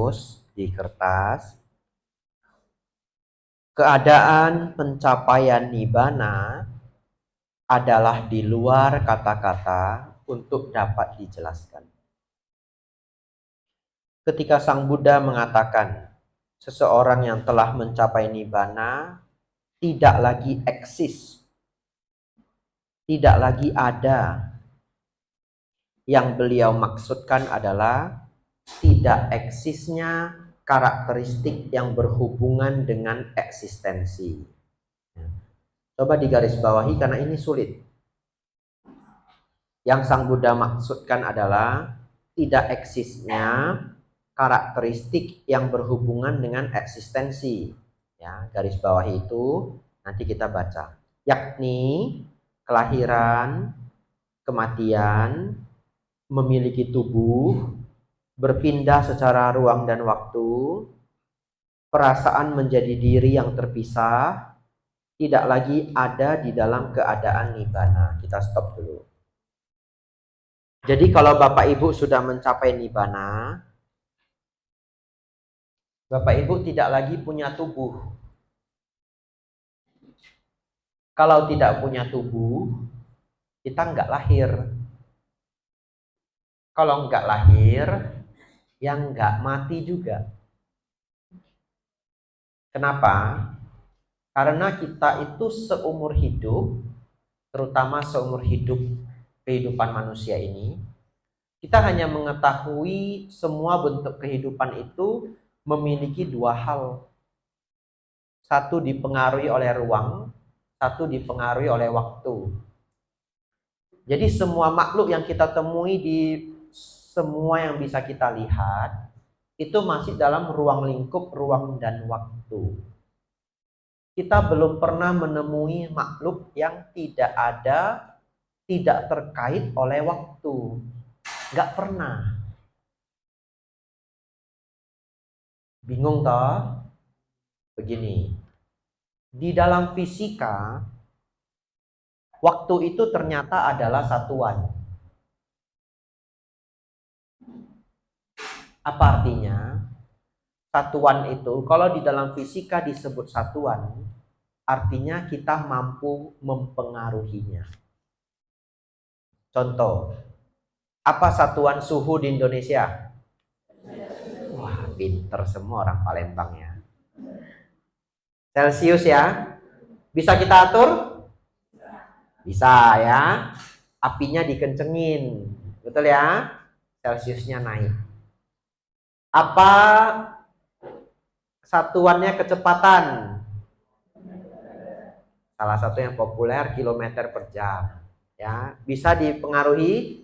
ditulis di kertas. Keadaan pencapaian nibbana adalah di luar kata-kata untuk dapat dijelaskan. Ketika Sang Buddha mengatakan seseorang yang telah mencapai nibbana tidak lagi eksis, tidak lagi ada, yang beliau maksudkan adalah tidak eksisnya karakteristik yang berhubungan dengan eksistensi. Coba digarisbawahi karena ini sulit. Yang Sang Buddha maksudkan adalah tidak eksisnya karakteristik yang berhubungan dengan eksistensi. Ya, garis bawahi itu nanti kita baca. Yakni kelahiran, kematian, memiliki tubuh, berpindah secara ruang dan waktu, perasaan menjadi diri yang terpisah, tidak lagi ada di dalam keadaan nibbana. Kita stop dulu. Jadi kalau Bapak Ibu sudah mencapai nibbana, Bapak Ibu tidak lagi punya tubuh. Kalau tidak punya tubuh, kita nggak lahir. Kalau nggak lahir, yang nggak mati juga. Kenapa? Karena kita itu seumur hidup, terutama seumur hidup kehidupan manusia ini, kita hanya mengetahui semua bentuk kehidupan itu memiliki dua hal. Satu dipengaruhi oleh ruang, satu dipengaruhi oleh waktu. Jadi semua makhluk yang kita temui di semua yang bisa kita lihat, itu masih dalam ruang lingkup, ruang dan waktu. Kita belum pernah menemui makhluk yang tidak ada, tidak terkait oleh waktu. Nggak pernah. Bingung toh? Begini. Di dalam fisika, waktu itu ternyata adalah satuan. Apa artinya? Satuan itu, kalau di dalam fisika disebut satuan, artinya kita mampu mempengaruhinya. Contoh, apa satuan suhu di Indonesia? Wah, pinter semua orang Palembang ya. Celcius ya. Bisa kita atur? Bisa ya. Apinya dikencengin. Betul ya? Celciusnya naik. Apa satuannya kecepatan? Salah satu yang populer kilometer per jam. Ya, bisa dipengaruhi?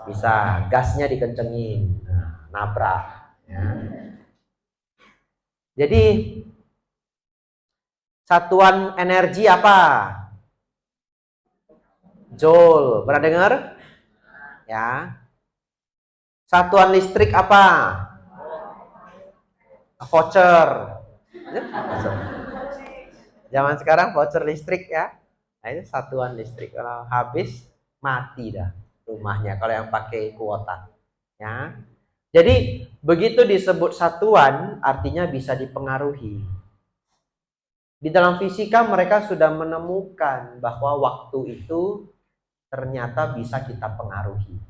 Bisa. Gasnya dikencengin. Nah, nabrak. Ya. Jadi satuan energi apa? Joule. Pernah dengar? Ya. Satuan listrik apa? Voucher. Zaman sekarang voucher listrik ya. Nah, itu satuan listrik. Kalau habis mati dah rumahnya kalau yang pakai kuota. Ya. Jadi begitu disebut satuan artinya bisa dipengaruhi. Di dalam fisika mereka sudah menemukan bahwa waktu itu ternyata bisa kita pengaruhi.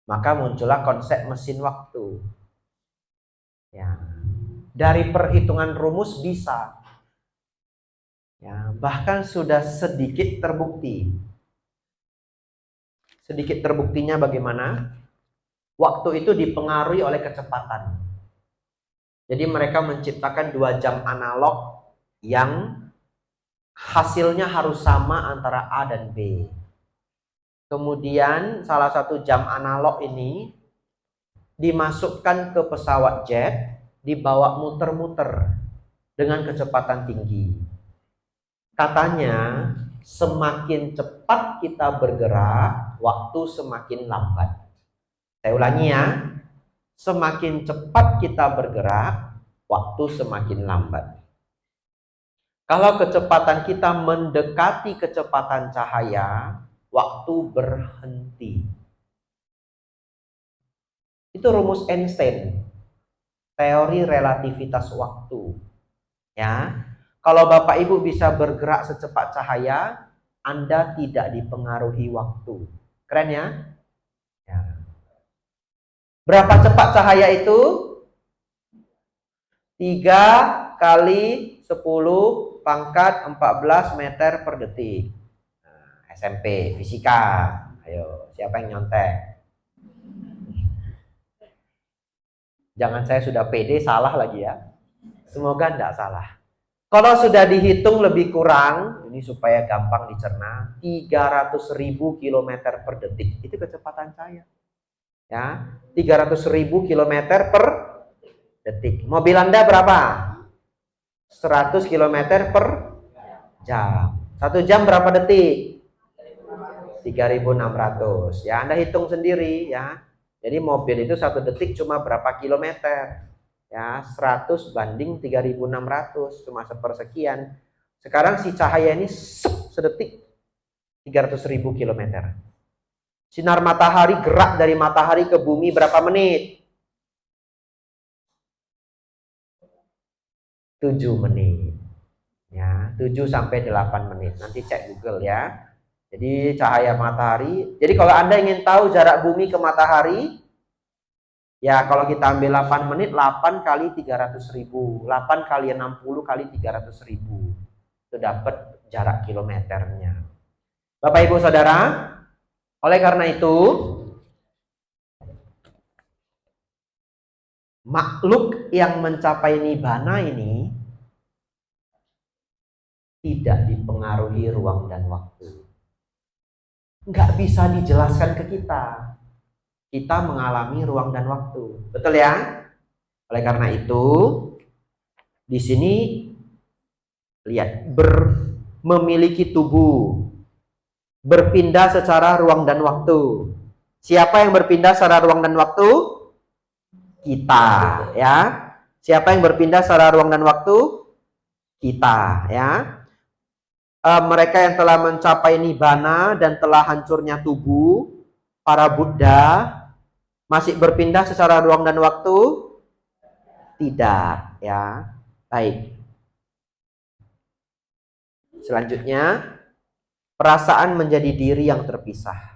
Maka muncullah konsep mesin waktu. Ya. Dari perhitungan rumus bisa. Ya, bahkan sudah sedikit terbukti. Sedikit terbuktinya bagaimana? Waktu itu dipengaruhi oleh kecepatan. Jadi mereka menciptakan 2 jam analog yang hasilnya harus sama antara A dan B. Kemudian salah satu jam analog ini dimasukkan ke pesawat jet, dibawa muter-muter dengan kecepatan tinggi. Katanya semakin cepat kita bergerak, waktu semakin lambat. Saya ulangi ya. Semakin cepat kita bergerak, waktu semakin lambat. Kalau kecepatan kita mendekati kecepatan cahaya, waktu berhenti. Itu rumus Einstein, teori relativitas waktu. Ya, kalau Bapak Ibu bisa bergerak secepat cahaya, Anda tidak dipengaruhi waktu. Keren ya? Ya. Berapa cepat cahaya itu? 3 kali 10 pangkat 14 meter per detik. Nah, SMP, fisika. Ayo, siapa yang nyontek? Jangan saya sudah pede salah lagi ya. Semoga enggak salah. Kalau sudah dihitung lebih kurang, ini supaya gampang dicerna, 300.000 kilometer per detik. Itu kecepatan cahaya. Ya, 300.000 kilometer per detik. Mobil Anda berapa? 100 kilometer per jam. 1 jam berapa detik? 3.600. Ya, Anda hitung sendiri ya. Jadi mobil itu 1 detik cuma berapa kilometer? Ya, 100 banding 3.600 cuma sepersekian. Sekarang si cahaya ini sedetik 300.000 kilometer. Sinar matahari gerak dari matahari ke bumi berapa menit? 7 menit. Ya, 7 sampai 8 menit. Nanti cek Google ya. Jadi cahaya matahari. Jadi kalau Anda ingin tahu jarak bumi ke matahari, ya kalau kita ambil 8 menit, 8 kali 300.000. 8 kali 60 kali 300.000. Itu dapat jarak kilometernya. Bapak Ibu Saudara, oleh karena itu, makhluk yang mencapai nibbana ini tidak dipengaruhi ruang dan waktu. Nggak bisa dijelaskan ke kita. Kita mengalami ruang dan waktu. Betul ya? Oleh karena itu, di sini lihat, memiliki tubuh, berpindah secara ruang dan waktu. Siapa yang berpindah secara ruang dan waktu? Kita, ya. Siapa yang berpindah secara ruang dan waktu? Kita, ya. Mereka yang telah mencapai nibbana dan telah hancurnya tubuh, para Buddha, masih berpindah secara ruang dan waktu? Tidak, ya. Baik. Selanjutnya, perasaan menjadi diri yang terpisah.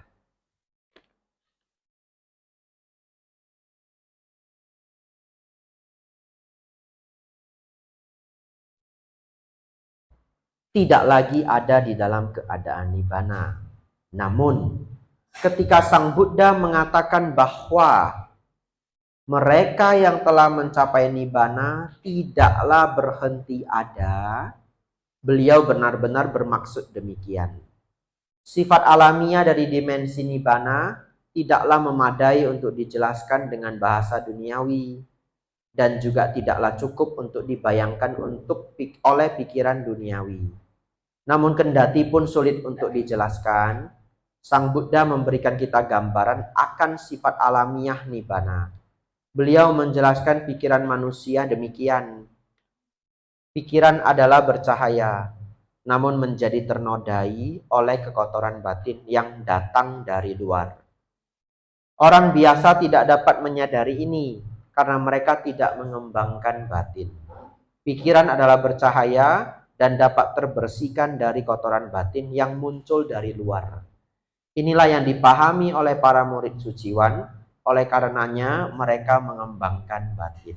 Tidak lagi ada di dalam keadaan nibbana. Namun, ketika Sang Buddha mengatakan bahwa mereka yang telah mencapai nibbana tidaklah berhenti ada, beliau benar-benar bermaksud demikian. Sifat alamiah dari dimensi nibbana tidaklah memadai untuk dijelaskan dengan bahasa duniawi, dan juga tidaklah cukup untuk dibayangkan oleh pikiran duniawi. Namun kendati pun sulit untuk dijelaskan, Sang Buddha memberikan kita gambaran akan sifat alamiah nibbana. Beliau menjelaskan pikiran manusia demikian. Pikiran adalah bercahaya, namun menjadi ternodai oleh kekotoran batin yang datang dari luar. Orang biasa tidak dapat menyadari ini karena mereka tidak mengembangkan batin. Pikiran adalah bercahaya dan dapat terbersihkan dari kotoran batin yang muncul dari luar. Inilah yang dipahami oleh para murid suciwan, oleh karenanya mereka mengembangkan batin.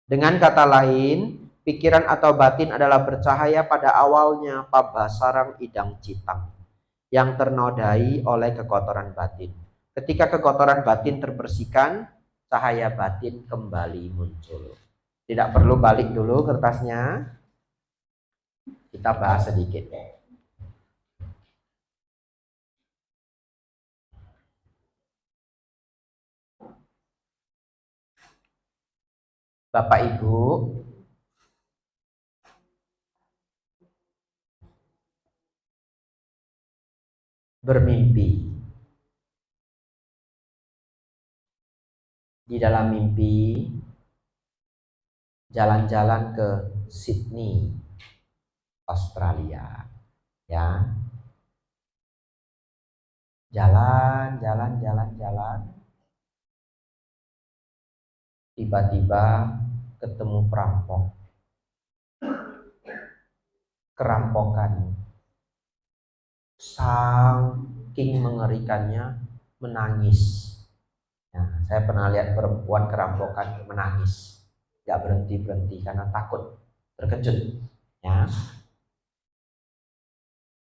Dengan kata lain, pikiran atau batin adalah bercahaya pada awalnya pabasarang idang citang, yang ternodai oleh kekotoran batin. Ketika kekotoran batin terbersihkan, cahaya batin kembali muncul. Tidak perlu balik dulu kertasnya. Kita bahas sedikit. Bapak Ibu, bermimpi. Di dalam mimpi, jalan-jalan ke Sydney, Australia. Ya. Jalan. tiba-tiba ketemu perampok. Kerampokan. Saking mengerikannya, menangis. Nah, saya pernah lihat perempuan kerampokan menangis, gak berhenti-berhenti karena takut, terkejut. Ya,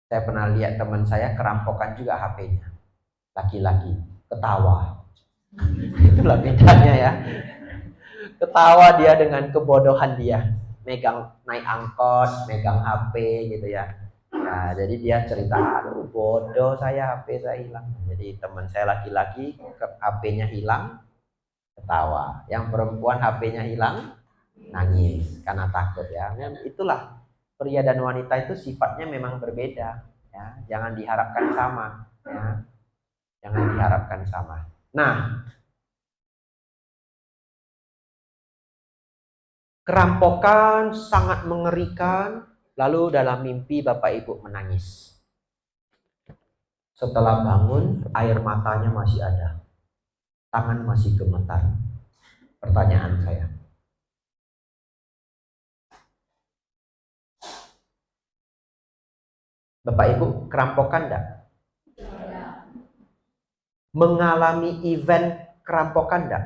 saya pernah lihat teman saya kerampokan juga HP-nya, laki-laki, ketawa. Itulah bedanya ya. Ketawa dia dengan kebodohan dia, megang naik angkot, megang HP gitu ya. Nah, jadi dia cerita, aduh bodoh saya, HP saya hilang. Jadi teman saya laki-laki HP-nya hilang, ketawa. Yang perempuan HP-nya hilang, nangis karena takut ya. Itulah, pria dan wanita itu sifatnya memang berbeda ya. Jangan diharapkan sama ya. Jangan diharapkan sama. Nah, kerampokan sangat mengerikan, lalu dalam mimpi Bapak Ibu menangis. Setelah bangun, air matanya masih ada, tangan masih gemetar. Pertanyaan saya, Bapak Ibu kerampokan enggak? Mengalami event kerampokan enggak?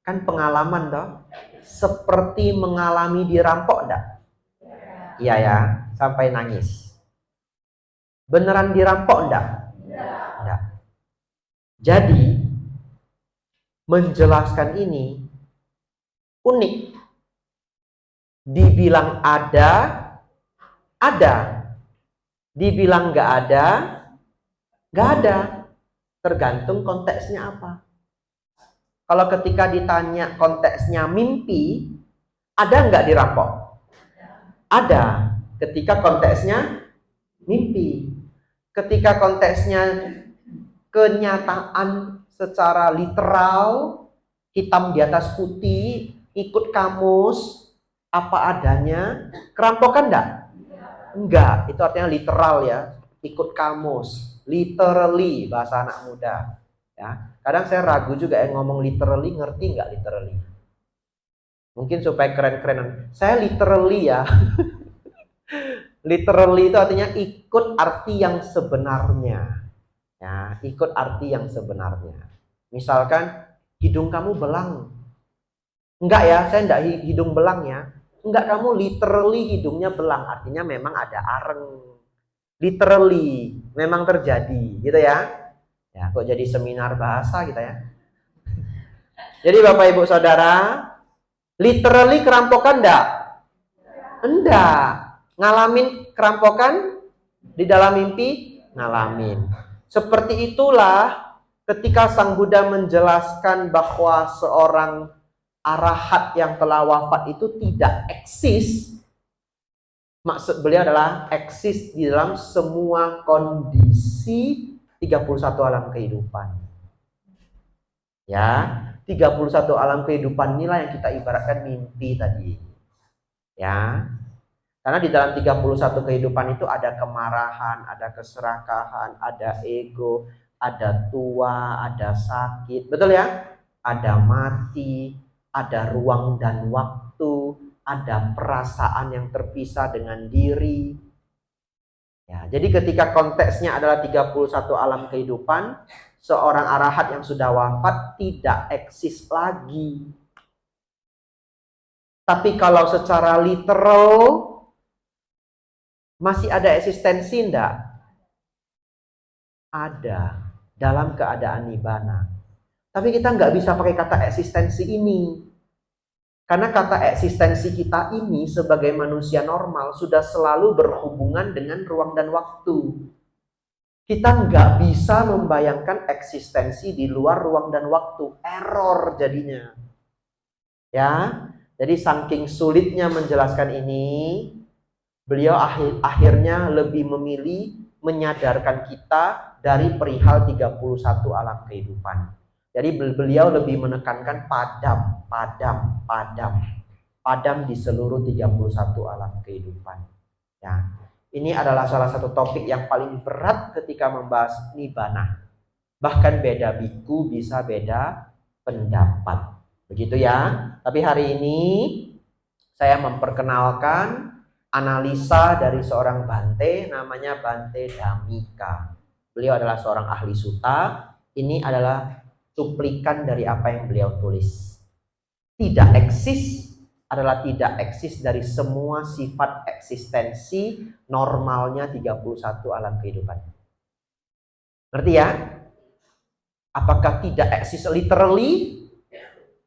Kan pengalaman toh, seperti mengalami dirampok enggak? Iya ya, sampai nangis. Beneran dirampok enggak? Enggak. Jadi menjelaskan ini unik. Dibilang ada. Dibilang enggak ada, enggak ada. Tergantung konteksnya apa. Kalau ketika ditanya konteksnya mimpi, ada nggak dirampok? Ada. Ketika konteksnya mimpi. Ketika konteksnya kenyataan secara literal, hitam di atas putih, ikut kamus, apa adanya, kerampokan enggak? Enggak, itu artinya literal ya, ikut kamus, literally bahasa anak muda. Ya, kadang saya ragu juga yang ngomong literally, ngerti nggak literally? Mungkin supaya keren-kerenan. Saya literally ya. Literally itu artinya ikut arti yang sebenarnya. Ya, ikut arti yang sebenarnya. Misalkan hidung kamu belang. Enggak ya, saya enggak hidung belang ya. Enggak, kamu literally hidungnya belang, artinya memang ada areng. Literally, memang terjadi, gitu ya. Ya, kok jadi seminar bahasa kita ya. Jadi Bapak Ibu Saudara, literally kerampokan enggak? Enggak. Ngalamin kerampokan di dalam mimpi? Ngalamin. Seperti itulah ketika Sang Buddha menjelaskan bahwa seorang arahat yang telah wafat itu tidak eksis. Maksud beliau adalah eksis di dalam semua kondisi 31 alam kehidupan. Ya, 31 alam kehidupan inilah yang kita ibaratkan mimpi tadi. Ya. Karena di dalam 31 kehidupan itu ada kemarahan, ada keserakahan, ada ego, ada tua, ada sakit. Betul ya? Ada mati, ada ruang dan waktu, ada perasaan yang terpisah dengan diri. Ya, jadi ketika konteksnya adalah 31 alam kehidupan, seorang arahat yang sudah wafat tidak eksis lagi. Tapi kalau secara literal masih ada eksistensi enggak? Ada, dalam keadaan nibbana. Tapi kita nggak bisa pakai kata eksistensi ini. Karena kata eksistensi kita ini sebagai manusia normal sudah selalu berhubungan dengan ruang dan waktu. Kita nggak bisa membayangkan eksistensi di luar ruang dan waktu. Error jadinya. Ya, jadi saking sulitnya menjelaskan ini, beliau akhirnya lebih memilih menyadarkan kita dari perihal 31 alam kehidupan. Jadi beliau lebih menekankan padam di seluruh 31 alam kehidupan. Ya, ini adalah salah satu topik yang paling berat ketika membahas nibbana. Bahkan beda biku bisa beda pendapat. Begitu ya. Tapi hari ini saya memperkenalkan analisa dari seorang Bante, namanya Bante Dhammika. Beliau adalah seorang ahli sutta. Ini adalah cuplikan dari apa yang beliau tulis. Tidak eksis adalah tidak eksis dari semua sifat eksistensi normalnya 31 alam kehidupan. Ngerti ya? Apakah tidak eksis literally?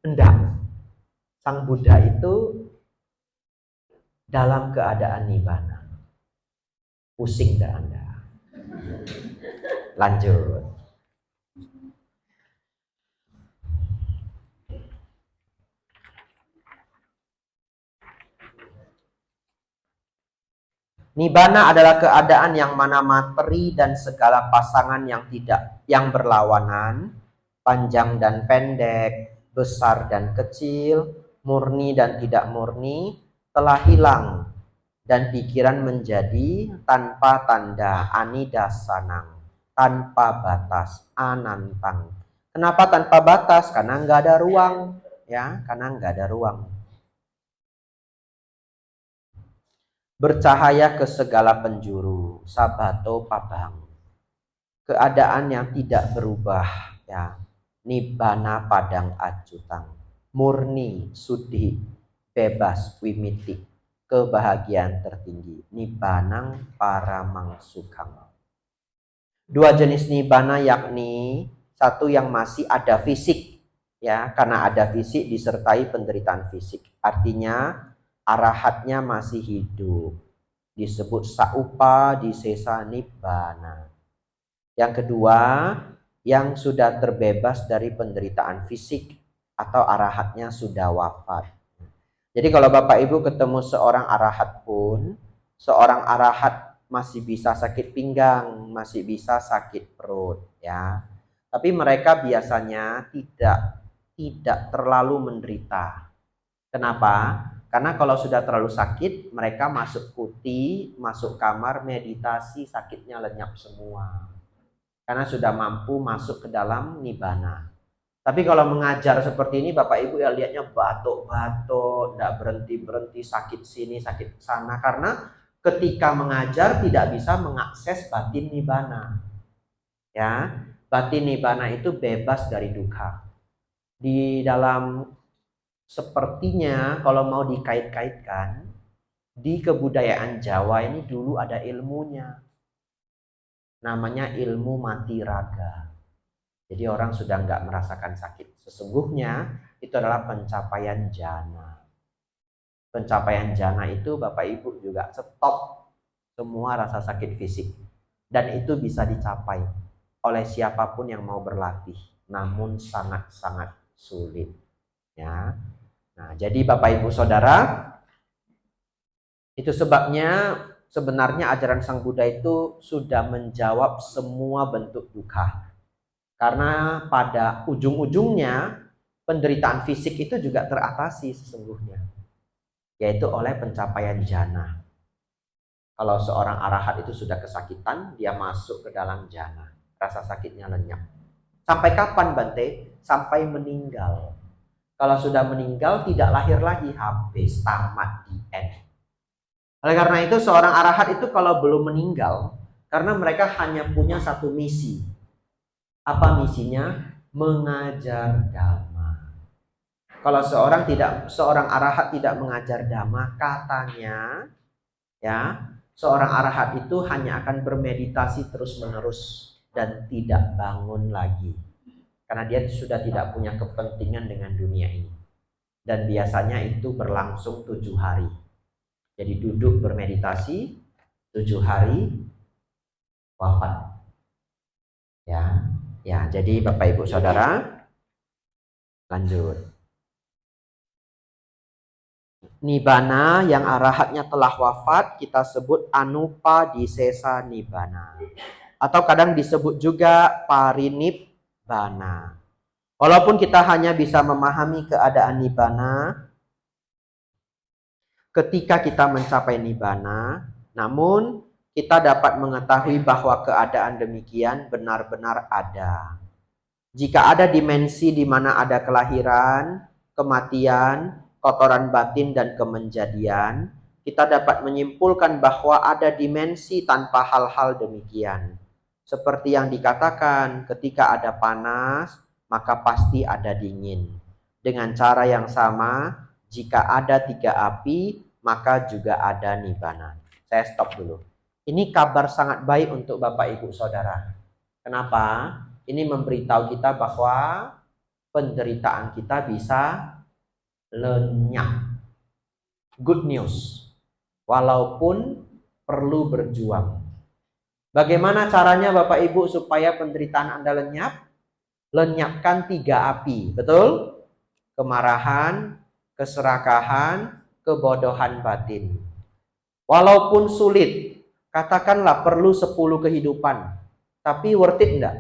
Enggak. Sang Buddha itu dalam keadaan nibbana. Pusing dah Anda. Lanjut. Nibbana adalah keadaan yang mana materi dan segala pasangan yang berlawanan, panjang dan pendek, besar dan kecil, murni dan tidak murni, telah hilang dan pikiran menjadi tanpa tanda, anidasanang, tanpa batas, anantang. Kenapa tanpa batas? Karena nggak ada ruang, ya, karena nggak ada ruang. Bercahaya ke segala penjuru, sabato pabang. Keadaan yang tidak berubah, ya. Nibbana padang acutang. Murni, sudhi, bebas, wimitik. Kebahagiaan tertinggi. Nibbanang paramang sukhang. Dua jenis nibbana yakni satu yang masih ada fisik, ya, karena ada fisik disertai penderitaan fisik. Artinya arahatnya masih hidup, disebut saupa disesa nibbana. Yang kedua, yang sudah terbebas dari penderitaan fisik atau arahatnya sudah wafat. Jadi kalau Bapak Ibu ketemu seorang arahat pun, seorang arahat masih bisa sakit pinggang, masih bisa sakit perut, ya. Tapi mereka biasanya tidak terlalu menderita. Kenapa? Karena kalau sudah terlalu sakit, mereka masuk kuti, masuk kamar, meditasi, sakitnya lenyap semua. Karena sudah mampu masuk ke dalam nibbana. Tapi kalau mengajar seperti ini, Bapak Ibu ya lihatnya batuk-batuk, tidak berhenti-berhenti, sakit sini, sakit sana. Karena ketika mengajar tidak bisa mengakses batin nibbana. Ya, batin nibbana itu bebas dari dukkha. Di dalam sepertinya kalau mau dikait-kaitkan, di kebudayaan Jawa ini dulu ada ilmunya. Namanya ilmu mati raga. Jadi orang sudah nggak merasakan sakit. Sesungguhnya itu adalah pencapaian jana. Pencapaian jana itu Bapak Ibu juga stop semua rasa sakit fisik. Dan itu bisa dicapai oleh siapapun yang mau berlatih. Namun sangat-sangat sulit. Ya. Nah, jadi Bapak Ibu Saudara, itu sebabnya sebenarnya ajaran Sang Buddha itu sudah menjawab semua bentuk dukkha. Karena pada ujung-ujungnya penderitaan fisik itu juga teratasi sesungguhnya, yaitu oleh pencapaian jana. Kalau seorang arahat itu sudah kesakitan, dia masuk ke dalam jana, rasa sakitnya lenyap. Sampai kapan Bante? Sampai meninggal. Kalau sudah meninggal tidak lahir lagi, habis, tamat, di end. Oleh karena itu seorang arahat itu kalau belum meninggal, karena mereka hanya punya satu misi. Apa misinya? Mengajar dhamma. Kalau seorang arahat tidak mengajar dhamma, katanya ya, seorang arahat itu hanya akan bermeditasi terus-menerus dan tidak bangun lagi. Karena dia sudah tidak punya kepentingan dengan dunia ini. Dan biasanya itu berlangsung 7 hari. Jadi duduk bermeditasi 7 hari, wafat. Ya, jadi Bapak Ibu Saudara, lanjut. Nibbana yang arahatnya telah wafat kita sebut anupadisesa nibbana. Atau kadang disebut juga parinibbana. Walaupun kita hanya bisa memahami keadaan nibbana ketika kita mencapai nibbana, namun kita dapat mengetahui bahwa keadaan demikian benar-benar ada. Jika ada dimensi di mana ada kelahiran, kematian, kotoran batin, dan kemenjadian, kita dapat menyimpulkan bahwa ada dimensi tanpa hal-hal demikian. Seperti yang dikatakan, ketika ada panas, maka pasti ada dingin. Dengan cara yang sama, jika ada 3 api, maka juga ada nibbana. Saya stop dulu. Ini kabar sangat baik untuk Bapak Ibu Saudara. Kenapa? Ini memberitahu kita bahwa penderitaan kita bisa lenyap. Good news. Walaupun perlu berjuang. Bagaimana caranya Bapak Ibu supaya penderitaan Anda lenyap? Lenyapkan 3 api. Betul? Kemarahan, keserakahan, kebodohan batin. Walaupun sulit, katakanlah perlu 10 kehidupan. Tapi worth it enggak?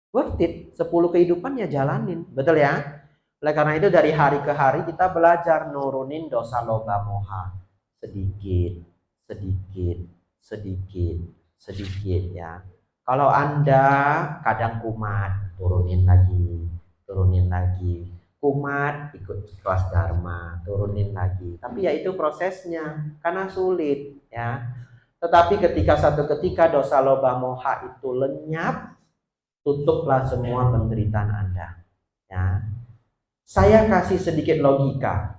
Worth it, 10 kehidupan ya jalanin, betul ya? Oleh karena itu dari hari ke hari kita belajar nurunin dosa loba moha. Sedikit, sedikit, sedikit, sedikit ya. Kalau Anda kadang kumat, turunin lagi, turunin lagi. Kumat, ikut kelas dharma, turunin lagi. Tapi ya itu prosesnya, karena sulit ya. Tetapi satu ketika dosa loba moha itu lenyap, tutuplah semua penderitaan Anda. Ya. Saya kasih sedikit logika.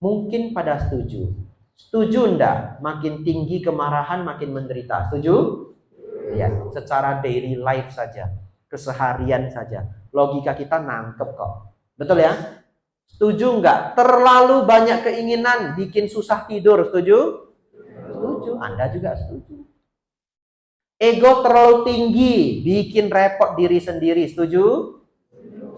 Mungkin pada setuju. Setuju enggak? Makin tinggi kemarahan makin menderita. Setuju? Ya, secara daily life saja. Keseharian saja. Logika kita nangkep kok. Betul ya? Setuju enggak? Terlalu banyak keinginan bikin susah tidur. Setuju? Setuju. Anda juga setuju. Ego terlalu tinggi, bikin repot diri sendiri. Setuju?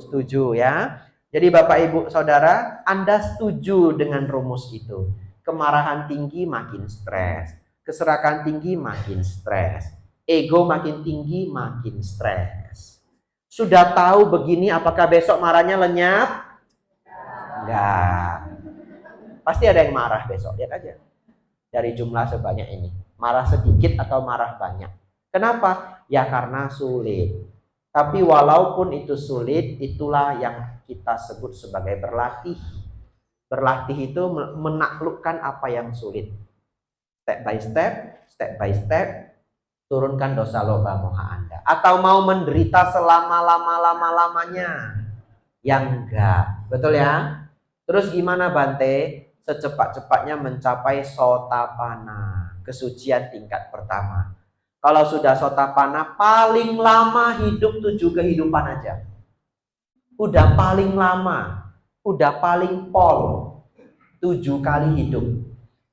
Setuju ya. Jadi Bapak Ibu Saudara, Anda setuju dengan rumus itu. Kemarahan tinggi makin stres. Keserakahan tinggi makin stres. Ego makin tinggi makin stres. Sudah tahu begini, apakah besok marahnya lenyap? Enggak. Pasti ada yang marah besok, lihat aja. Dari jumlah sebanyak ini. Marah sedikit atau marah banyak. Kenapa? Ya karena sulit. Tapi walaupun itu sulit, itulah yang kita sebut sebagai berlatih. Berlatih itu menaklukkan apa yang sulit. Step by step, turunkan dosa loba moha Anda. Atau mau menderita selama-lama-lamanya? Yang enggak. Betul ya? Terus gimana Bante? Secepat-cepatnya mencapai sotapana. Kesucian tingkat pertama. Kalau sudah sotapana, paling lama hidup 7 kehidupan aja. Udah paling lama, udah paling pol, 7 kali hidup.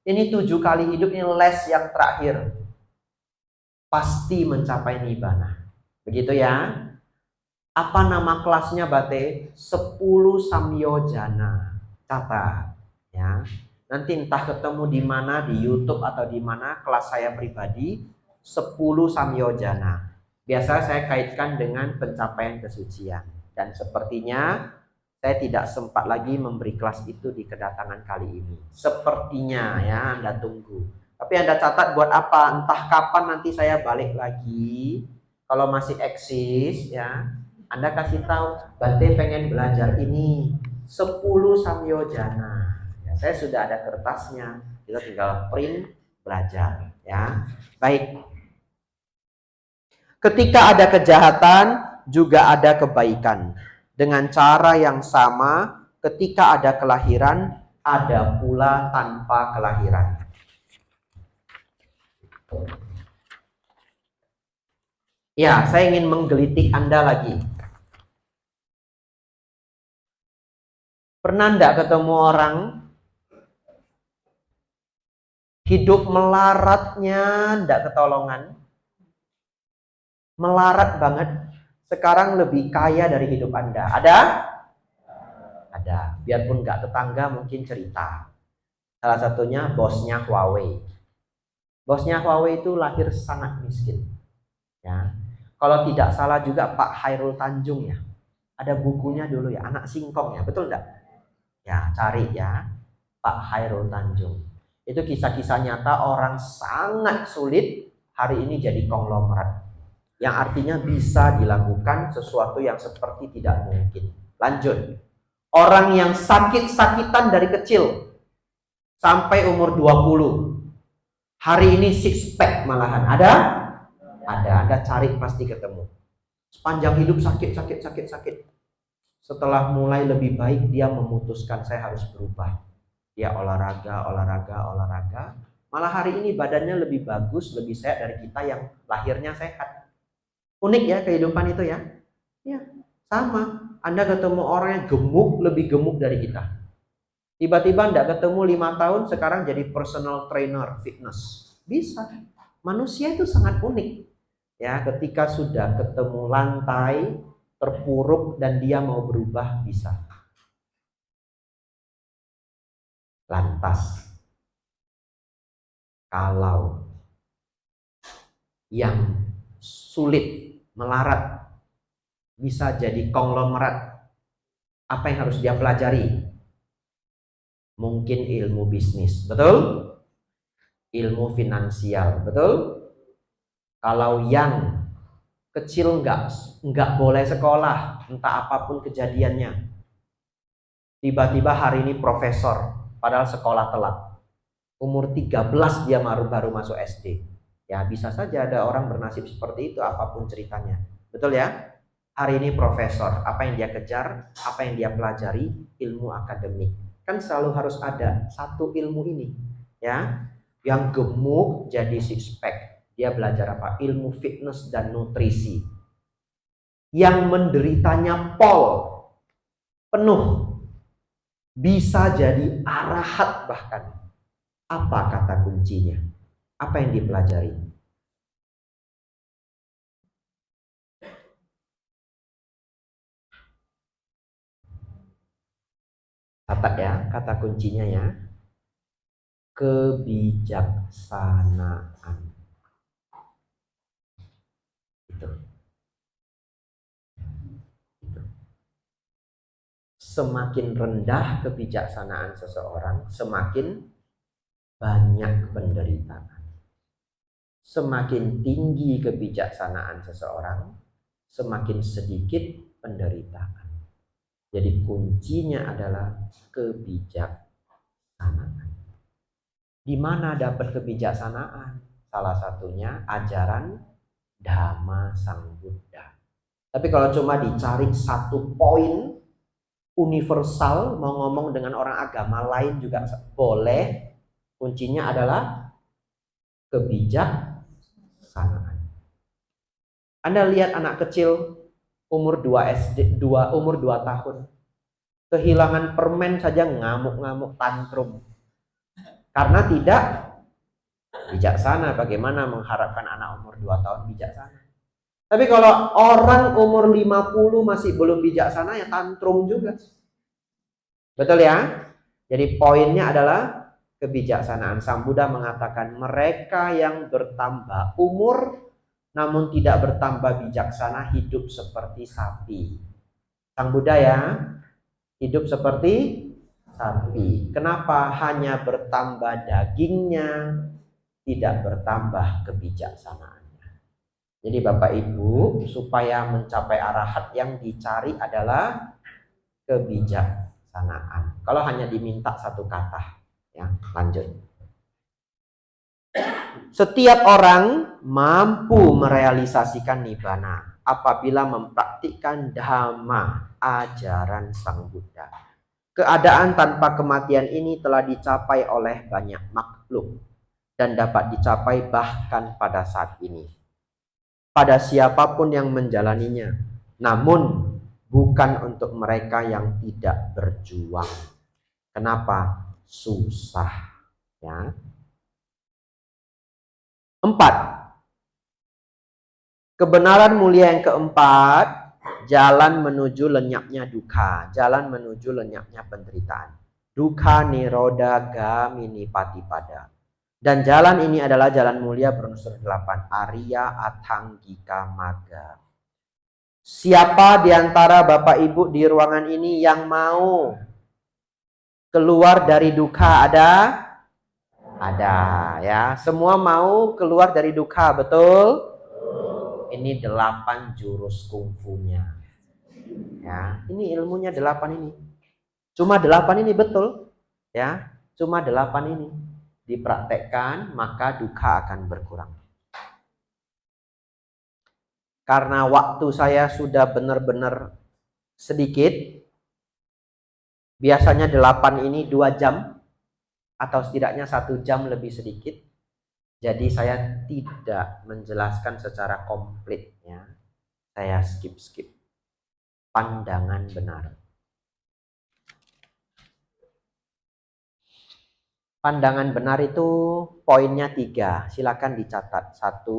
Ini 7 kali hidup, ini les yang terakhir. Pasti mencapai nibbana. Begitu ya. Apa nama kelasnya Bate? 10 samyojana. Catat ya. Nanti entah ketemu di mana, di YouTube atau di mana, kelas saya pribadi 10 samyojana. Biasa saya kaitkan dengan pencapaian kesucian. Dan sepertinya saya tidak sempat lagi memberi kelas itu di kedatangan kali ini. Sepertinya ya, Anda tunggu. Tapi Anda catat buat apa? Entah kapan nanti saya balik lagi. Kalau masih eksis ya, Anda kasih tahu, Bante pengen belajar ini 10 samyojana. Ya, saya sudah ada kertasnya. Kita tinggal print, belajar ya. Baik. Ketika ada kejahatan, juga ada kebaikan. Dengan cara yang sama, ketika ada kelahiran, ada pula tanpa kelahiran. Ya, saya ingin menggelitik Anda lagi. Pernah enggak ketemu orang hidup melaratnya enggak ketolongan? Melarat banget, sekarang lebih kaya dari hidup Anda. Ada? Ada. Biarpun nggak tetangga mungkin cerita. Salah satunya bosnya Huawei. Bosnya Huawei itu lahir sangat miskin. Ya. Kalau tidak salah juga Pak Hairul Tanjung ya. Ada bukunya dulu ya, Anak Singkong ya, betul enggak? Ya, cari ya. Pak Hairul Tanjung. Itu kisah-kisah nyata orang sangat sulit hari ini jadi konglomerat. yang artinya bisa dilakukan sesuatu yang seperti tidak mungkin. Lanjut. Orang yang sakit-sakitan dari kecil sampai umur 20. Hari ini six pack malahan. Ada? Ada. Anda cari pasti ketemu. Sepanjang hidup sakit. Setelah mulai lebih baik, dia memutuskan saya harus berubah. Dia olahraga. Malah hari ini badannya lebih bagus, lebih sehat dari kita yang lahirnya sehat. Unik ya kehidupan itu ya. Ya, sama. Anda ketemu orang yang gemuk, lebih gemuk dari kita. Tiba-tiba Anda ketemu 5 tahun, sekarang jadi personal trainer fitness. Bisa. Manusia itu sangat unik. Ya, ketika sudah ketemu lantai, terpuruk dan dia mau berubah, bisa. Lantas, kalau yang sulit, melarat, bisa jadi konglomerat, apa yang harus dia pelajari? Mungkin ilmu bisnis, betul? Ilmu finansial, betul? Kalau yang kecil nggak boleh sekolah, entah apapun kejadiannya, tiba-tiba hari ini profesor, padahal sekolah telat. Umur 13 dia baru masuk SD. Ya bisa saja ada orang bernasib seperti itu apapun ceritanya. Betul ya? Hari ini profesor, apa yang dia kejar, apa yang dia pelajari, ilmu akademik. Kan selalu harus ada satu ilmu ini. Ya, yang gemuk jadi six pack. Dia belajar apa? Ilmu fitness dan nutrisi. Yang menderitanya pol penuh, bisa jadi arahat bahkan. Apa kata kuncinya? Apa yang dipelajari? Catat ya, kata kuncinya ya. Kebijaksanaan. Itu. Semakin rendah kebijaksanaan seseorang, semakin banyak penderitaan. Semakin tinggi kebijaksanaan seseorang, semakin sedikit penderitaan. Jadi kuncinya adalah kebijaksanaan. Di mana dapat kebijaksanaan? Salah satunya ajaran Dhamma Sang Buddha. Tapi kalau cuma dicari satu poin universal, mau ngomong dengan orang agama lain juga boleh. Kuncinya adalah kebijaksanaan. Anda lihat anak kecil umur 2 SD, umur 2 tahun. Kehilangan permen saja ngamuk-ngamuk tantrum. Karena tidak bijaksana. Bagaimana mengharapkan anak umur 2 tahun bijaksana? Tapi kalau orang umur 50 masih belum bijaksana, ya tantrum juga. Betul ya? Jadi poinnya adalah kebijaksanaan. Sang Buddha mengatakan mereka yang bertambah umur namun tidak bertambah bijaksana hidup seperti sapi. Sang Buddha ya, hidup seperti sapi. Kenapa? Hanya bertambah dagingnya, tidak bertambah kebijaksanaannya. Jadi Bapak Ibu, supaya mencapai arahat yang dicari adalah kebijaksanaan. Kalau hanya diminta satu kata, ya, lanjut. Setiap orang mampu merealisasikan nibbana apabila mempraktikkan dhamma, ajaran Sang Buddha. Keadaan tanpa kematian ini telah dicapai oleh banyak makhluk dan dapat dicapai bahkan pada saat ini. Pada siapapun yang menjalaninya, namun bukan untuk mereka yang tidak berjuang. Kenapa? Susah, ya. 4. Kebenaran mulia yang keempat, jalan menuju lenyapnya dukkha, jalan menuju lenyapnya penderitaan. Dukkha nirodha gamini patipada. Dan jalan ini adalah jalan mulia berunsur 8, Arya Athanggika Magga. Siapa di antara Bapak Ibu di ruangan ini yang mau keluar dari dukkha? Ada ya, semua mau keluar dari dukkha, betul? Ini 8 jurus kungfunya. Ya, ini ilmunya 8 ini. Cuma 8 ini betul. Ya, cuma 8 ini. Dipraktekkan, maka duka akan berkurang. Karena waktu saya sudah benar-benar sedikit, biasanya 8 ini 2 jam, atau setidaknya 1 jam lebih sedikit. Jadi saya tidak menjelaskan secara komplitnya. Saya skip. Pandangan benar. Pandangan benar itu poinnya 3. Silakan dicatat. 1,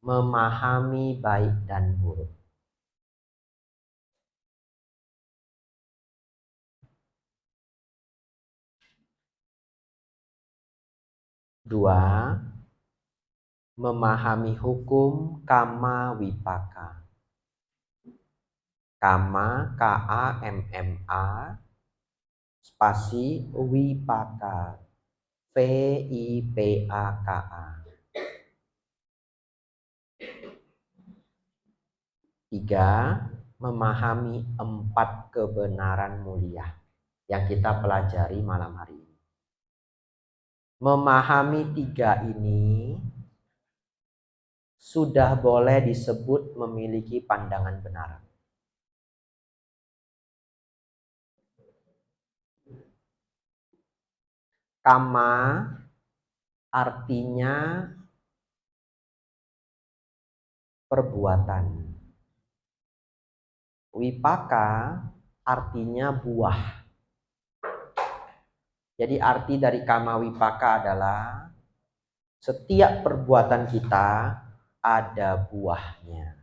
memahami baik dan buruk. 2, memahami hukum kama wipaka. Kama, K-A-M-M-A, spasi wipaka, V-I-P-A-K-A. 3, memahami 4 kebenaran mulia yang kita pelajari malam hari ini. Memahami 3 ini sudah boleh disebut memiliki pandangan benar. Kama artinya perbuatan. Wipaka artinya buah. Jadi arti dari kama wipaka adalah setiap perbuatan kita ada buahnya.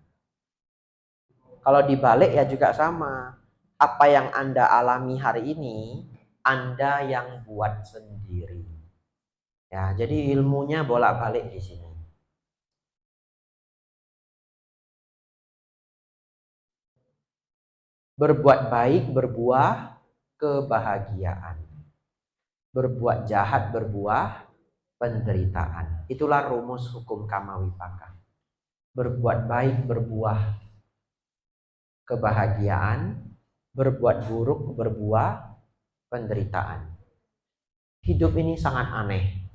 Kalau dibalik ya juga sama. Apa yang Anda alami hari ini, Anda yang buat sendiri. Ya, jadi ilmunya bolak-balik di sini. Berbuat baik berbuah kebahagiaan. Berbuat jahat berbuah penderitaan. Itulah rumus hukum kama wipaka. Berbuat baik berbuah kebahagiaan, berbuat buruk berbuah penderitaan. Hidup ini sangat aneh.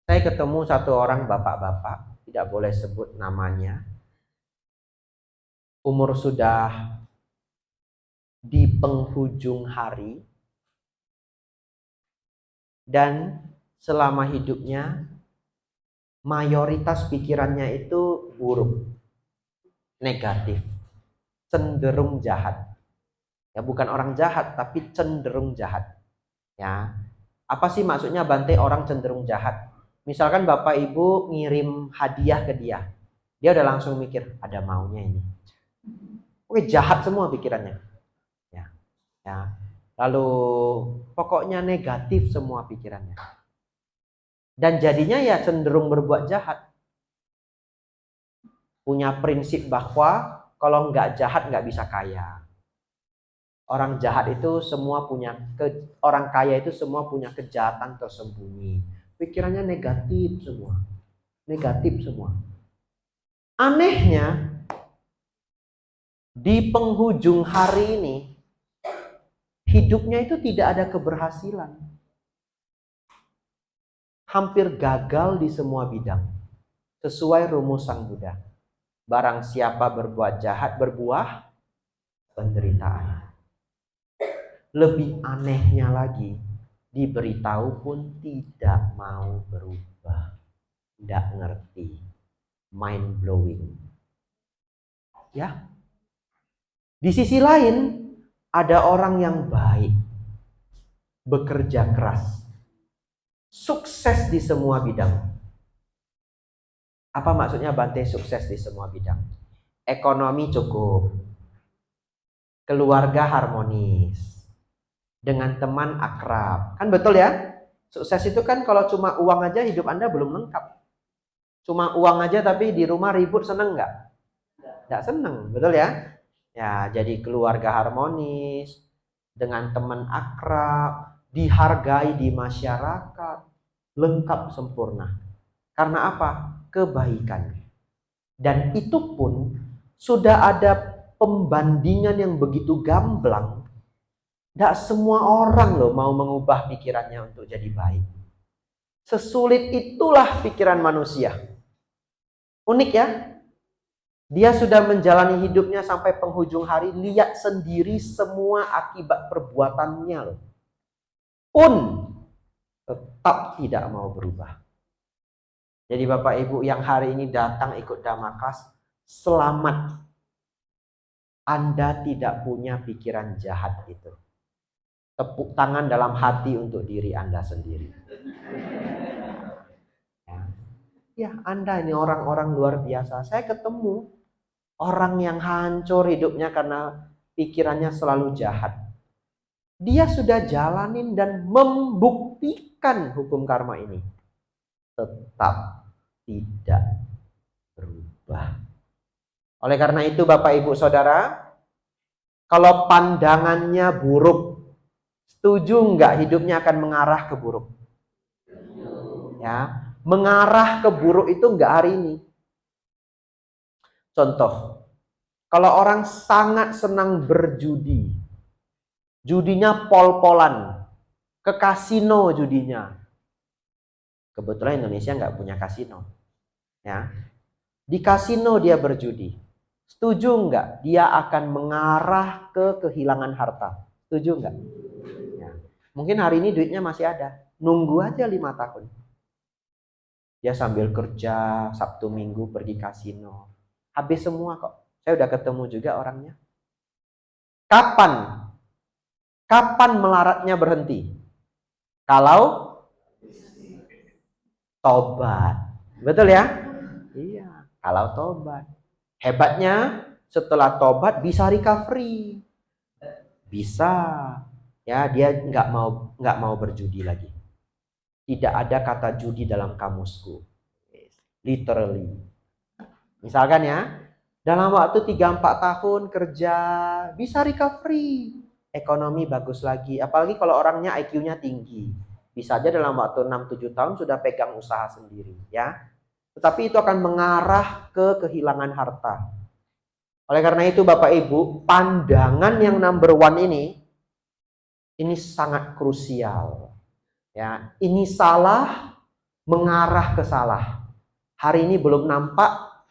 Saya ketemu satu orang bapak-bapak, tidak boleh sebut namanya. Umur sudah di penghujung hari. Dan selama hidupnya mayoritas pikirannya itu buruk, negatif, cenderung jahat. Ya, bukan orang jahat tapi cenderung jahat. Ya. Apa sih maksudnya Bante orang cenderung jahat? Misalkan Bapak Ibu ngirim hadiah ke dia. Dia udah langsung mikir, ada maunya ini. Oke, jahat semua pikirannya. Ya. Ya. Lalu pokoknya negatif semua pikirannya. Dan jadinya ya cenderung berbuat jahat. Punya prinsip bahwa kalau nggak jahat nggak bisa kaya. Orang jahat itu semua punya, orang kaya itu semua punya kejahatan tersembunyi. Pikirannya negatif semua. Negatif semua. Anehnya, di penghujung hari ini, hidupnya itu tidak ada keberhasilan. Hampir gagal di semua bidang. Sesuai rumus Sang Buddha. Barang siapa berbuat jahat berbuah penderitaan. Lebih anehnya lagi, diberitahu pun tidak mau berubah. Tidak ngerti. Mind blowing. Ya. Di sisi lain, ada orang yang baik. Bekerja keras. Sukses di semua bidang. Apa maksudnya Bante sukses di semua bidang? Ekonomi cukup. Keluarga harmonis. Dengan teman akrab. Kan betul ya? Sukses itu kan kalau cuma uang aja hidup Anda belum lengkap. Cuma uang aja tapi di rumah ribut, seneng nggak? Nggak seneng, betul ya? Ya, jadi keluarga harmonis, dengan teman akrab, dihargai di masyarakat, lengkap sempurna. Karena apa? Kebaikan. Dan itu pun sudah ada pembandingan yang begitu gamblang. Tidak semua orang loh mau mengubah pikirannya untuk jadi baik. Sesulit itulah pikiran manusia. Unik ya? Dia sudah menjalani hidupnya sampai penghujung hari, lihat sendiri semua akibat perbuatannya loh. Pun tetap tidak mau berubah. Jadi Bapak Ibu yang hari ini datang ikut Damakas, selamat. Anda tidak punya pikiran jahat itu. Tepuk tangan dalam hati untuk diri Anda sendiri. Ya, Anda ini orang-orang luar biasa. Saya ketemu orang yang hancur hidupnya karena pikirannya selalu jahat. Dia sudah jalanin dan membuktikan hukum karma ini. Tetap tidak berubah. Oleh karena itu Bapak Ibu Saudara, kalau pandangannya buruk, setuju nggak hidupnya akan mengarah ke buruk? Ya, mengarah ke buruk itu nggak hari ini. Contoh, kalau orang sangat senang berjudi, judinya pol-polan, ke kasino judinya. Kebetulan Indonesia nggak punya kasino. Ya, di kasino dia berjudi. Setuju nggak? Dia akan mengarah ke kehilangan harta. Setuju nggak? Ya. Mungkin hari ini duitnya masih ada. Nunggu aja 5 tahun. Dia sambil kerja, Sabtu Minggu pergi kasino. Habis semua kok. Saya udah ketemu juga orangnya. Kapan? Kapan melaratnya berhenti? Kalau tobat. Betul ya? Iya, kalau tobat. Hebatnya setelah tobat bisa recovery. Bisa. Ya, dia nggak mau berjudi lagi. Tidak ada kata judi dalam kamusku. Literally. Misalkan ya, dalam waktu 3-4 tahun kerja bisa recovery. Ekonomi bagus lagi. Apalagi kalau orangnya IQ-nya tinggi. Bisa aja dalam waktu 6-7 tahun sudah pegang usaha sendiri, ya. Tetapi itu akan mengarah ke kehilangan harta. Oleh karena itu Bapak Ibu, pandangan yang number one ini sangat krusial. Ya, ini salah mengarah ke salah. Hari ini belum nampak,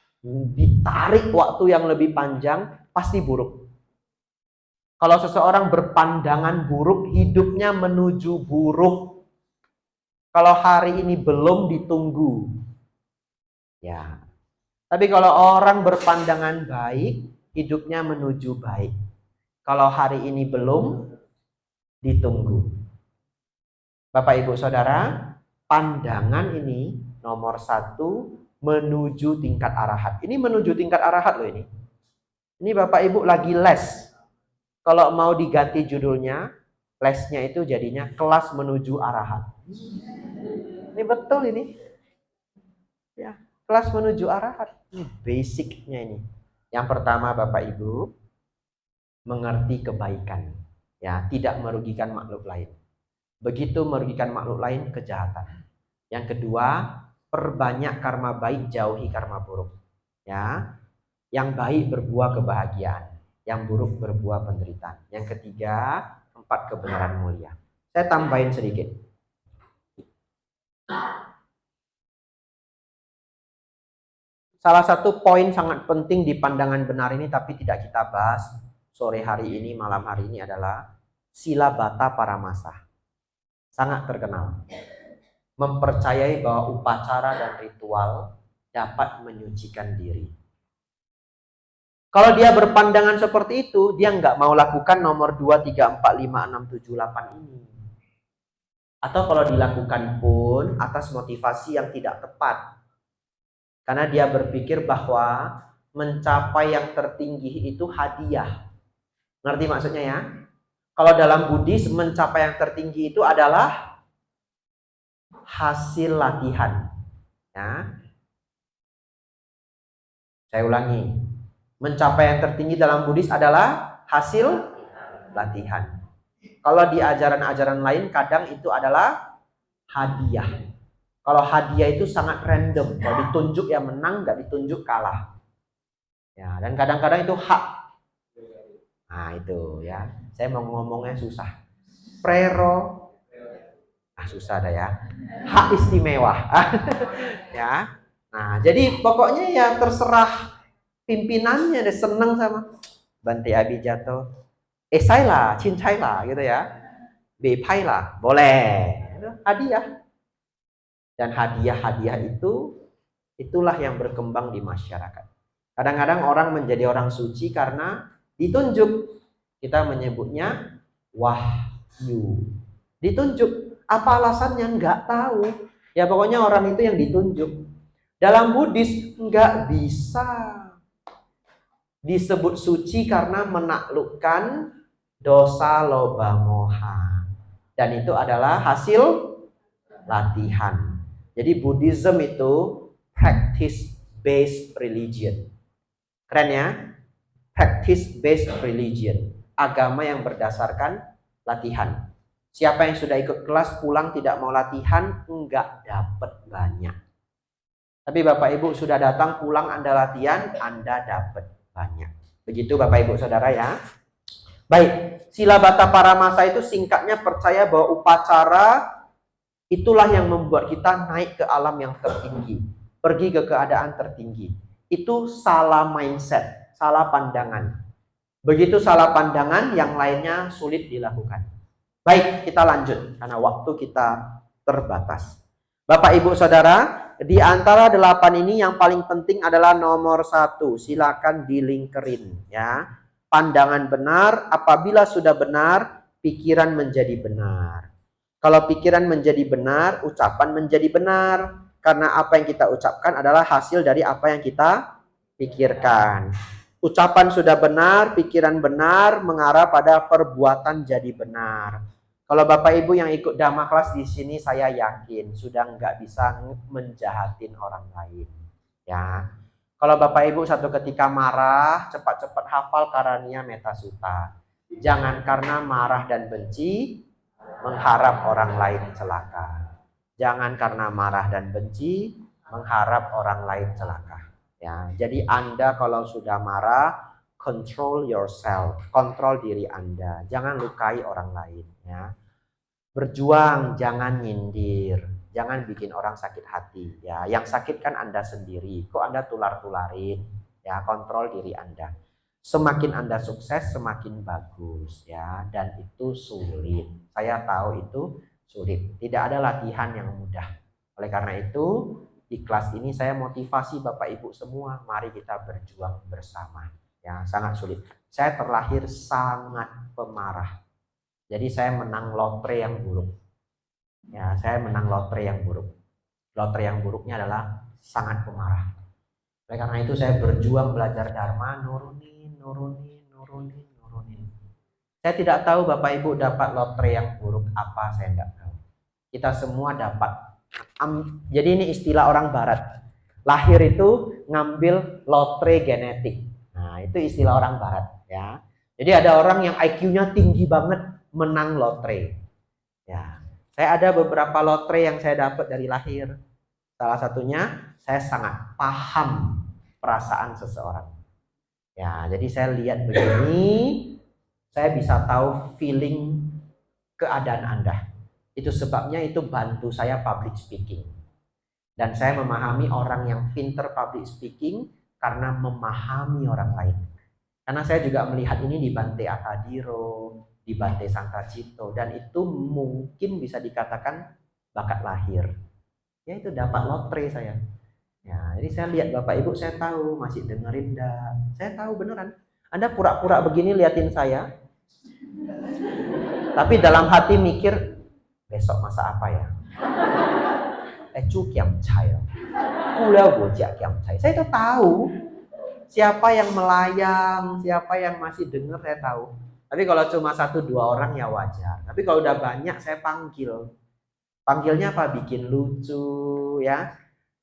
ditarik waktu yang lebih panjang pasti buruk. Kalau seseorang berpandangan buruk, hidupnya menuju buruk. Kalau hari ini belum, ditunggu. Ya. Tapi kalau orang berpandangan baik, hidupnya menuju baik. Kalau hari ini belum, ditunggu. Bapak Ibu Saudara, pandangan ini nomor 1 menuju tingkat arahat. Ini menuju tingkat arahat loh ini. Ini Bapak Ibu lagi les. Kalau mau diganti judulnya, lesnya itu jadinya kelas menuju arahat. Ini betul ini. Ya, kelas menuju arahat. Ini basicnya ini. Yang pertama Bapak Ibu, mengerti kebaikan. Ya, tidak merugikan makhluk lain. Begitu merugikan makhluk lain, kejahatan. Yang kedua, perbanyak karma baik, jauhi karma buruk. Ya, yang baik berbuah kebahagiaan, yang buruk berbuah penderitaan. Yang ketiga, 4 kebenaran mulia. Saya tambahin sedikit. Salah satu poin sangat penting di pandangan benar ini tapi tidak kita bahas sore hari ini, malam hari ini adalah sila bata paramasa. Sangat terkenal. Mempercayai bahwa upacara dan ritual dapat menyucikan diri. Kalau dia berpandangan seperti itu, dia nggak mau lakukan nomor 2, 3, 4, 5, 6, 7, 8 ini. Atau kalau dilakukan pun atas motivasi yang tidak tepat. Karena dia berpikir bahwa mencapai yang tertinggi itu hadiah. Ngerti maksudnya ya? Kalau dalam Buddhis, mencapai yang tertinggi itu adalah hasil latihan. Ya. Saya ulangi. Mencapai yang tertinggi dalam Buddhis adalah hasil latihan. Kalau di ajaran-ajaran lain kadang itu adalah hadiah. Kalau hadiah itu sangat random. Kalau ditunjuk ya menang, nggak ditunjuk kalah. Ya, dan kadang-kadang itu hak. Nah, itu ya. Saya mau ngomongnya susah. Prero susah dah ya. Hak istimewa. Ya. Nah, jadi pokoknya ya terserah pimpinannya deh, seneng sama Bante Abijato. Saya lah, cintai lah gitu ya. Bepai lah, boleh. Hadiah. Dan hadiah-hadiah itulah yang berkembang di masyarakat. Kadang-kadang orang menjadi orang suci karena ditunjuk. Kita menyebutnya wahyu. Ditunjuk. Apa alasannya? Nggak tahu. Ya pokoknya orang itu yang ditunjuk. Dalam Buddhis nggak bisa disebut suci karena menaklukkan dosa loba moha. Dan itu adalah hasil latihan. Jadi Buddhism itu practice based religion. Keren ya? Practice based religion. Agama yang berdasarkan latihan. Siapa yang sudah ikut kelas pulang tidak mau latihan, enggak dapat banyak. Tapi Bapak Ibu sudah datang pulang Anda latihan, Anda dapat banyak. Begitu Bapak Ibu Saudara ya. Baik, Silabata Paramasa itu singkatnya percaya bahwa upacara itulah yang membuat kita naik ke alam yang tertinggi, pergi ke keadaan tertinggi. Itu salah mindset, salah pandangan. Begitu salah pandangan, yang lainnya sulit dilakukan. Baik, kita lanjut karena waktu kita terbatas. Bapak Ibu Saudara, di antara 8 ini yang paling penting adalah nomor 1. Silakan dilingkerin ya. Pandangan benar, apabila sudah benar, pikiran menjadi benar. Kalau pikiran menjadi benar, ucapan menjadi benar. Karena apa yang kita ucapkan adalah hasil dari apa yang kita pikirkan. Ucapan sudah benar, pikiran benar, mengarah pada perbuatan jadi benar. Kalau Bapak Ibu yang ikut Dhamma kelas di sini, saya yakin sudah nggak bisa menjahatin orang lain. Ya, kalau Bapak Ibu satu ketika marah, cepat-cepat hafal Karania Metasuta. Jangan karena marah dan benci mengharap orang lain celaka. Jangan karena marah dan benci mengharap orang lain celaka. Ya, jadi Anda kalau sudah marah, control yourself, kontrol diri Anda. Jangan lukai orang lain. Ya, berjuang, jangan nyindir, jangan bikin orang sakit hati. Ya, yang sakit kan Anda sendiri. Kok Anda tular-tularin? Ya, kontrol diri Anda. Semakin Anda sukses, semakin bagus ya, dan itu sulit. Saya tahu itu sulit. Tidak ada latihan yang mudah. Oleh karena itu, di kelas ini saya motivasi Bapak Ibu semua, mari kita berjuang bersama. Ya, sangat sulit. Saya terlahir sangat pemarah. Jadi saya menang lotre yang buruk. Ya, saya menang lotre yang buruk. Lotre yang buruknya adalah sangat pemarah. Oleh karena itu saya berjuang belajar Dharma, nurunin. Saya tidak tahu Bapak Ibu dapat lotre yang buruk apa, saya tidak tahu. Kita semua dapat. Jadi ini istilah orang barat. Lahir itu ngambil lotre genetik. Nah, itu istilah orang barat ya. Jadi ada orang yang IQ-nya tinggi banget menang lotre. Ya. Saya ada beberapa lotre yang saya dapat dari lahir. Salah satunya saya sangat paham perasaan seseorang. Ya, jadi saya lihat begini, saya bisa tahu feeling keadaan Anda. Itu sebabnya itu bantu saya public speaking. Dan saya memahami orang yang pinter public speaking karena memahami orang lain. Karena saya juga melihat ini di Bante Atadiro, di Bante Santacito, dan itu mungkin bisa dikatakan bakat lahir. Ya itu dapat lotre saya. Ya, jadi saya lihat Bapak Ibu, saya tahu masih dengerin enggak. Saya tahu beneran. Anda pura-pura begini liatin saya. Tapi dalam hati mikir, besok masa apa ya? Cu kiam cai. Saya itu tahu siapa yang melayang, siapa yang masih dengar, saya tahu. Tapi kalau cuma 1-2 orang ya wajar. Tapi kalau udah banyak saya panggil. Panggilnya apa? Bikin lucu ya.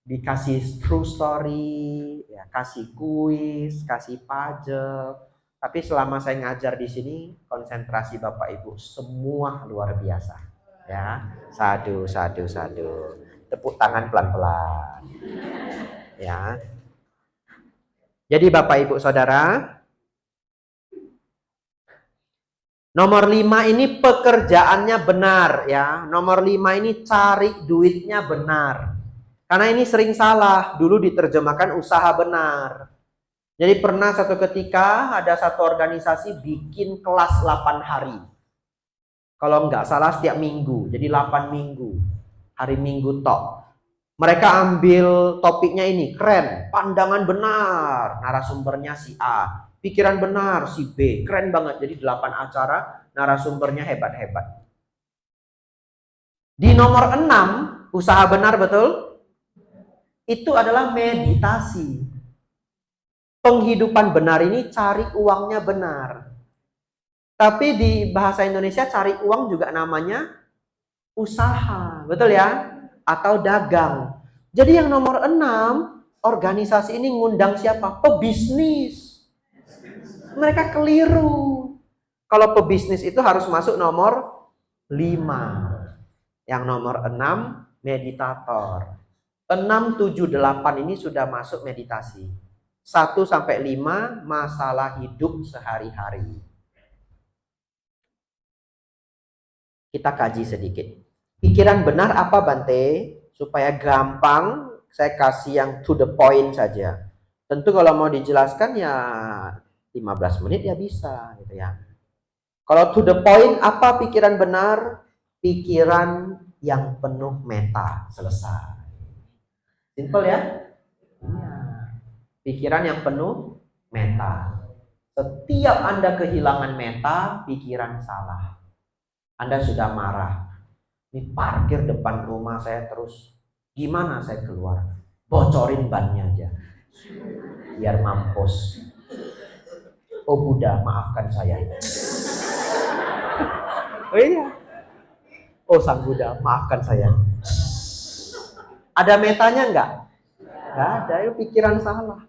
Dikasih true story, ya, kasih kuis, kasih puzzle. Tapi selama saya ngajar di sini, konsentrasi Bapak Ibu semua luar biasa. Ya, sadu. Tepuk tangan pelan-pelan. Ya. Jadi Bapak Ibu Saudara, nomor 5 ini pekerjaannya benar ya. Nomor 5 ini cari duitnya benar. Karena ini sering salah, dulu diterjemahkan usaha benar. Jadi pernah satu ketika ada satu organisasi bikin kelas 8 hari. Kalau nggak salah setiap minggu, jadi 8 minggu. Hari Minggu tok. Mereka ambil topiknya ini, keren, pandangan benar, narasumbernya si A. Pikiran benar si B, keren banget. Jadi 8 acara, narasumbernya hebat-hebat. Di nomor 6, usaha benar betul? Itu adalah meditasi. Penghidupan benar ini cari uangnya benar. Tapi di bahasa Indonesia cari uang juga namanya usaha, betul ya? Atau dagang. Jadi yang nomor 6, organisasi ini ngundang siapa? Pebisnis. Mereka keliru. Kalau pebisnis itu harus masuk nomor 5. Yang nomor 6, meditator. 6, 7, 8 ini sudah masuk meditasi. 1 sampai 5, masalah hidup sehari-hari. Kita kaji sedikit. Pikiran benar apa Bante? Supaya gampang, saya kasih yang to the point saja. Tentu kalau mau dijelaskan ya 15 menit ya bisa gitu ya. Kalau to the point, apa pikiran benar? Pikiran yang penuh meta. Selesai. Simple ya? Iya. Pikiran yang penuh meta. Setiap Anda kehilangan meta, pikiran salah. Anda sudah marah. Ini parkir depan rumah saya terus. Gimana saya keluar? Bocorin bannya aja. Biar mampus. Oh Buddha, maafkan saya. Oh iya. Oh Sang Buddha, maafkan saya. Ada metanya enggak? Enggak ada, itu pikiran salah.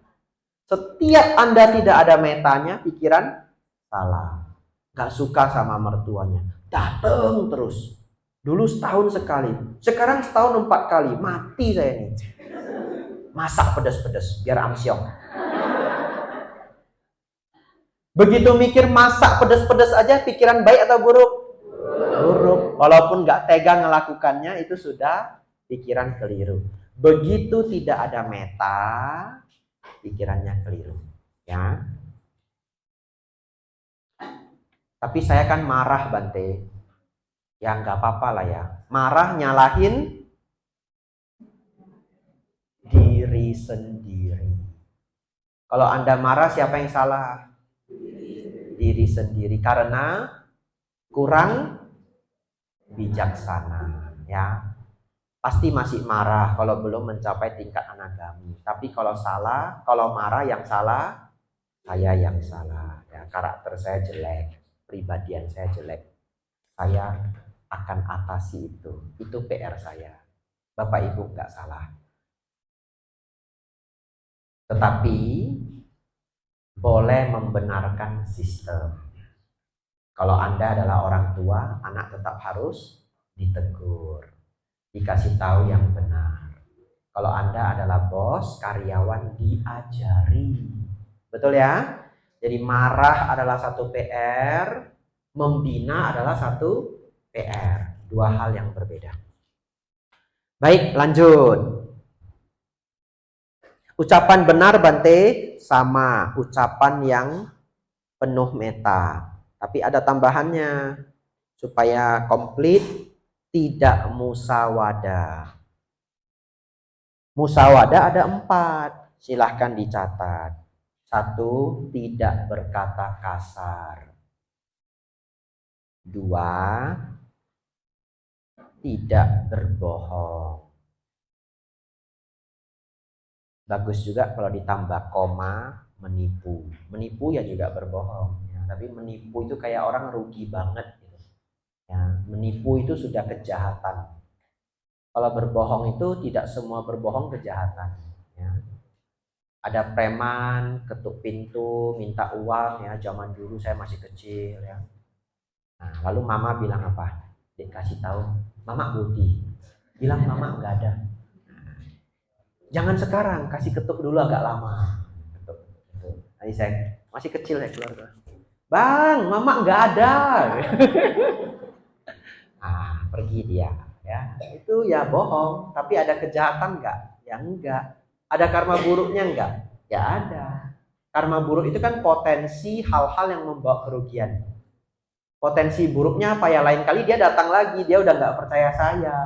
Setiap Anda tidak ada metanya, pikiran salah. Enggak suka sama mertuanya. Datang terus. Dulu setahun sekali. Sekarang setahun 4 kali. Mati saya ini. Masak pedas-pedas biar amsyong. Begitu mikir masak pedas-pedas aja, pikiran baik atau buruk? Buruk. Walaupun nggak tega melakukannya, itu sudah pikiran keliru. Begitu tidak ada meta, pikirannya keliru. Ya. Tapi saya kan marah Bante. Ya nggak apa-apa lah ya. Marah nyalahin diri sendiri. Kalau Anda marah, siapa yang salah? Diri sendiri. Karena kurang bijaksana. Ya. Pasti masih marah kalau belum mencapai tingkat anagami. Tapi kalau salah, kalau marah yang salah, saya yang salah. Ya, karakter saya jelek, pribadian saya jelek. Saya akan atasi itu. Itu PR saya. Bapak Ibu nggak salah. Tetapi boleh membenarkan sistem. Kalau Anda adalah orang tua, anak tetap harus ditegur, dikasih tahu yang benar. Kalau Anda adalah bos, karyawan diajari. Betul ya? Jadi marah adalah satu PR, membina adalah satu PR. Dua hal yang berbeda. Baik, lanjut. Ucapan benar Bante sama ucapan yang penuh meta. Tapi ada tambahannya. Supaya komplit, tidak musawadah. Musawadah ada 4. Silahkan dicatat. 1, tidak berkata kasar. 2, tidak berbohong. Bagus juga kalau ditambah koma, menipu. Menipu ya juga berbohong. Ya. Tapi menipu itu kayak orang rugi banget. Gitu. Ya. Menipu itu sudah kejahatan. Kalau berbohong itu tidak semua berbohong kejahatan. Ya. Ada preman ketuk pintu minta uang ya, zaman dulu saya masih kecil ya. Nah, lalu mama bilang apa? Dikasih tahu, mama Budi. Bilang mama nggak ada. Jangan sekarang, kasih ketuk dulu agak lama. Ketuk. Tadi saya masih kecil, saya keluar. Bang, mama nggak ada. Nah, pergi dia. Ya, itu ya bohong. Tapi ada kejahatan nggak? Ya enggak. Ada karma buruknya enggak? Ya ada. Karma buruk itu kan potensi hal-hal yang membawa kerugian. Potensi buruknya apa ya? Lain kali dia datang lagi, dia udah nggak percaya saya.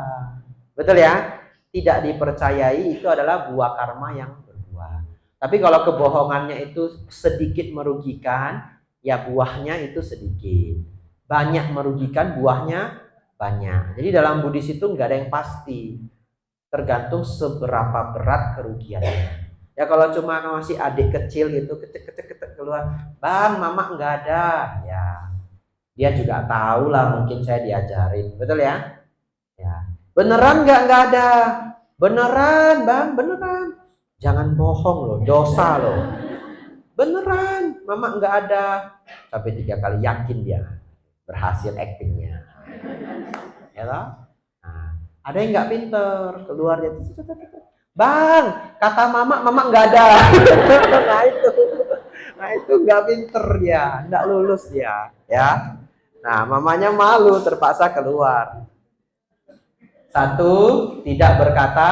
Betul ya? Tidak dipercayai itu adalah buah karma yang berbuah. Tapi kalau kebohongannya itu sedikit merugikan, ya buahnya itu sedikit. Banyak merugikan, buahnya banyak. Jadi dalam Buddhis itu nggak ada yang pasti. Tergantung seberapa berat kerugiannya. Ya kalau cuma masih adik kecil gitu, ketek keluar, bang, mama nggak ada, ya dia juga tahu lah, mungkin saya diajarin, betul ya? Ya, beneran nggak ada, beneran bang, beneran, jangan bohong loh, dosa loh, beneran, mama nggak ada, sampai 3 kali yakin dia, berhasil aktingnya, ya toh? Nah, ada yang nggak pinter, keluar dia, bang, kata mama nggak ada, nah itu nggak pinter dia, nggak lulus dia, ya. Nah, mamanya malu, terpaksa keluar. 1, tidak berkata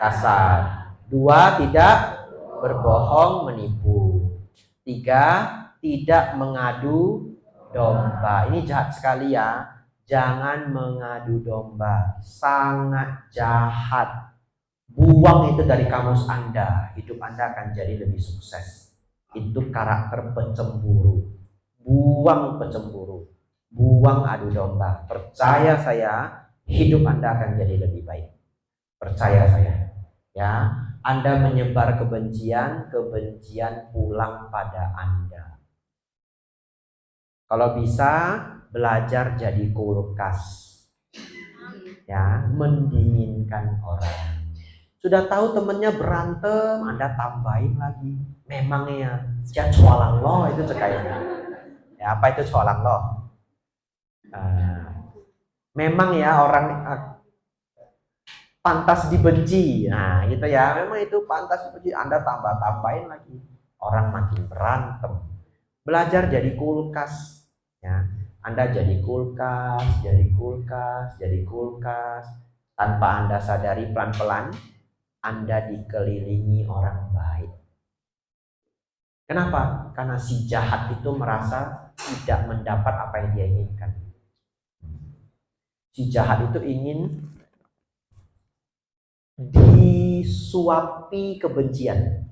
kasar. 2, tidak berbohong menipu. 3, tidak mengadu domba. Ini jahat sekali ya. Jangan mengadu domba. Sangat jahat. Buang itu dari kamus Anda. Hidup Anda akan jadi lebih sukses. Itu karakter pencemburu. Buang pencemburu. Buang adu domba. Percaya saya, hidup Anda akan jadi lebih baik. Percaya saya. Ya, Anda menyebar kebencian, kebencian pulang pada Anda. Kalau bisa, belajar jadi kulkas. Ya, mendinginkan orang. Sudah tahu temennya berantem, Anda tambahin lagi. Memangnya jangan soalan lo itu sekayaknya. Ya, apa itu soalan lo? Memang ya orang pantas dibenci, nah gitu ya, memang itu pantas dibenci, Anda tambah-tambahin lagi, orang makin berantem. Belajar jadi kulkas, ya, Anda jadi kulkas, jadi kulkas, jadi kulkas, tanpa Anda sadari pelan-pelan, Anda dikelilingi orang baik. Kenapa? Karena si jahat itu merasa tidak mendapat apa yang dia inginkan. Si jahat itu ingin disuapi kebencian.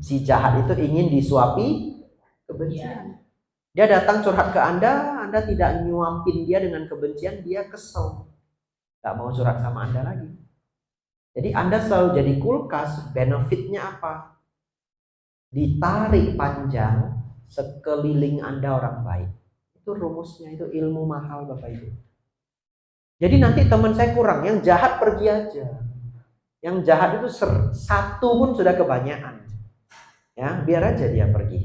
Si jahat itu ingin disuapi kebencian. Dia datang curhat ke Anda tidak nyuapin dia dengan kebencian, dia kesel. Gak mau curhat sama Anda lagi. Jadi Anda selalu jadi kulkas, benefitnya apa? Ditarik panjang, sekeliling Anda orang baik. Itu rumusnya, itu ilmu mahal Bapak Ibu. Jadi nanti teman saya kurang, yang jahat pergi aja. Yang jahat itu 1 pun sudah kebanyakan. Ya, biar aja dia pergi.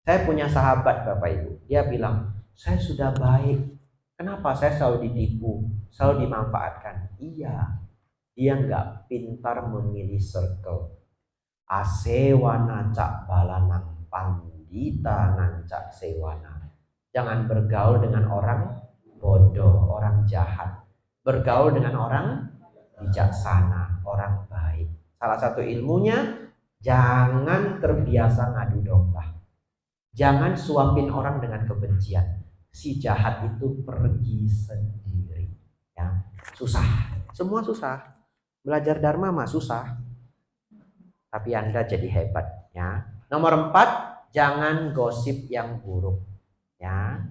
Saya punya sahabat Bapak Ibu, dia bilang, saya sudah baik, kenapa saya selalu ditipu, selalu dimanfaatkan? Iya, dia nggak pintar memilih circle. Asewana cak balanang pandita nancak sewana. Jangan bergaul dengan orang bodoh, orang jahat. Bergaul dengan orang bijaksana, orang baik. Salah satu ilmunya, jangan terbiasa ngadu domba. Jangan suapin orang dengan kebencian. Si jahat itu pergi sendiri. Ya, susah. Semua susah. Belajar dharma mah susah. Tapi Anda jadi hebat. Ya. Nomor 4, jangan gosip yang buruk. Ya,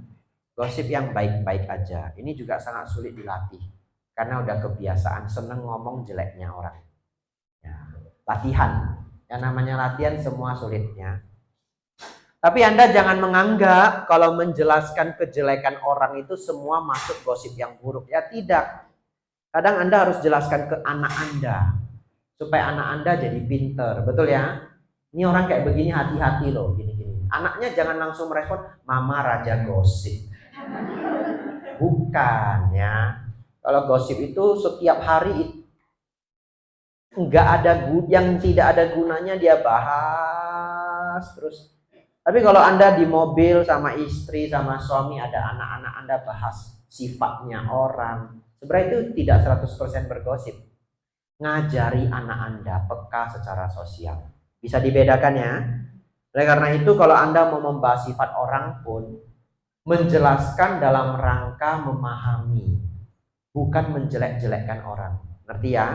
gosip yang baik-baik aja. Ini juga sangat sulit dilatih. Karena udah kebiasaan seneng ngomong jeleknya orang. Ya, latihan. Yang namanya latihan semua sulitnya. Tapi Anda jangan menganggap kalau menjelaskan kejelekan orang itu semua masuk gosip yang buruk. Ya tidak. Kadang Anda harus jelaskan ke anak Anda. Supaya anak Anda jadi pinter. Betul ya? Ini orang kayak begini, hati-hati loh. Gini-gini. Anaknya jangan langsung merespon, mama raja gosip. Bukan ya. Kalau gosip itu setiap hari enggak ada yang tidak ada gunanya dia bahas bahas terus. Tapi kalau Anda di mobil sama istri, sama suami, ada anak-anak, Anda bahas sifatnya orang. Sebenarnya itu tidak 100% bergosip. Ngajari anak Anda peka secara sosial. Bisa dibedakan ya. Oleh karena itu kalau Anda mau membahas sifat orang pun, menjelaskan dalam rangka memahami, bukan menjelek-jelekkan orang. Ngerti ya?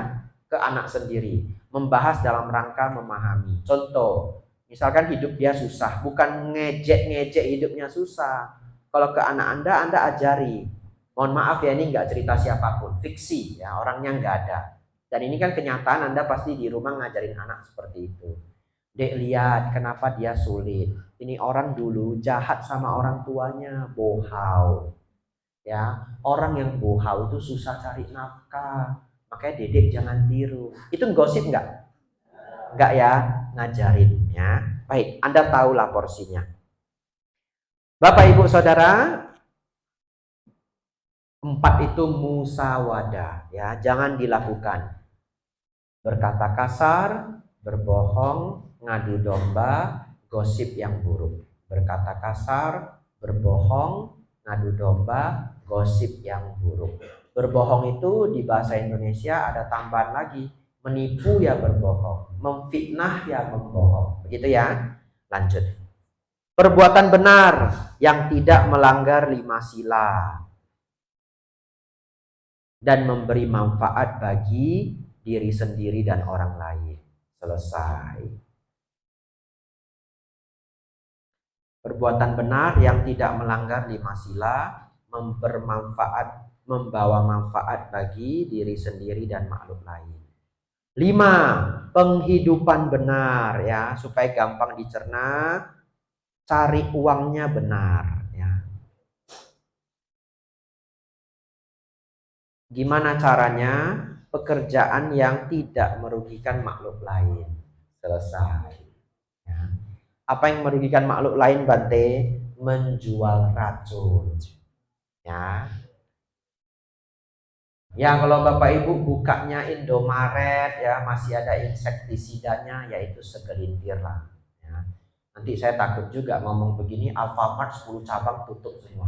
Ke anak sendiri. Membahas dalam rangka memahami. Contoh, misalkan hidup dia susah, bukan ngejek-ngejek hidupnya susah. Kalau ke anak Anda ajari. Mohon maaf ya, ini nggak cerita siapapun, fiksi ya, orangnya nggak ada. Dan ini kan kenyataan, Anda pasti di rumah ngajarin anak seperti itu. Dek, lihat kenapa dia sulit. Ini orang dulu jahat sama orang tuanya, bohau. Ya, orang yang bohau itu susah cari nafkah. Makanya Dedek jangan tiru. Itu gosip nggak? Nggak ya, ngajarin ya. Baik, Anda tahulah porsinya. Bapak Ibu Saudara, 4 itu musawadah ya, jangan dilakukan. Berkata kasar, berbohong, ngadu domba, gosip yang buruk. Berkata kasar, berbohong, ngadu domba, gosip yang buruk. Berbohong itu di bahasa Indonesia ada tambahan lagi, menipu ya berbohong, memfitnah ya membohong. Begitu ya. Lanjut. Perbuatan benar yang tidak melanggar 5 sila dan memberi manfaat bagi diri sendiri dan orang lain. Selesai. Perbuatan benar yang tidak melanggar 5 sila, membawa manfaat bagi diri sendiri dan makhluk lain. 5, penghidupan benar ya, supaya gampang dicerna, cari uangnya benar ya. Gimana caranya? Pekerjaan yang tidak merugikan makhluk lain. Selesai ya. Apa yang merugikan makhluk lain, Bante? Menjual racun ya. Ya kalau Bapak Ibu bukanya Indomaret ya, masih ada insektisidanya, yaitu segelintir lah ya. Nanti saya takut juga ngomong begini, Alfamart 10 cabang tutup semua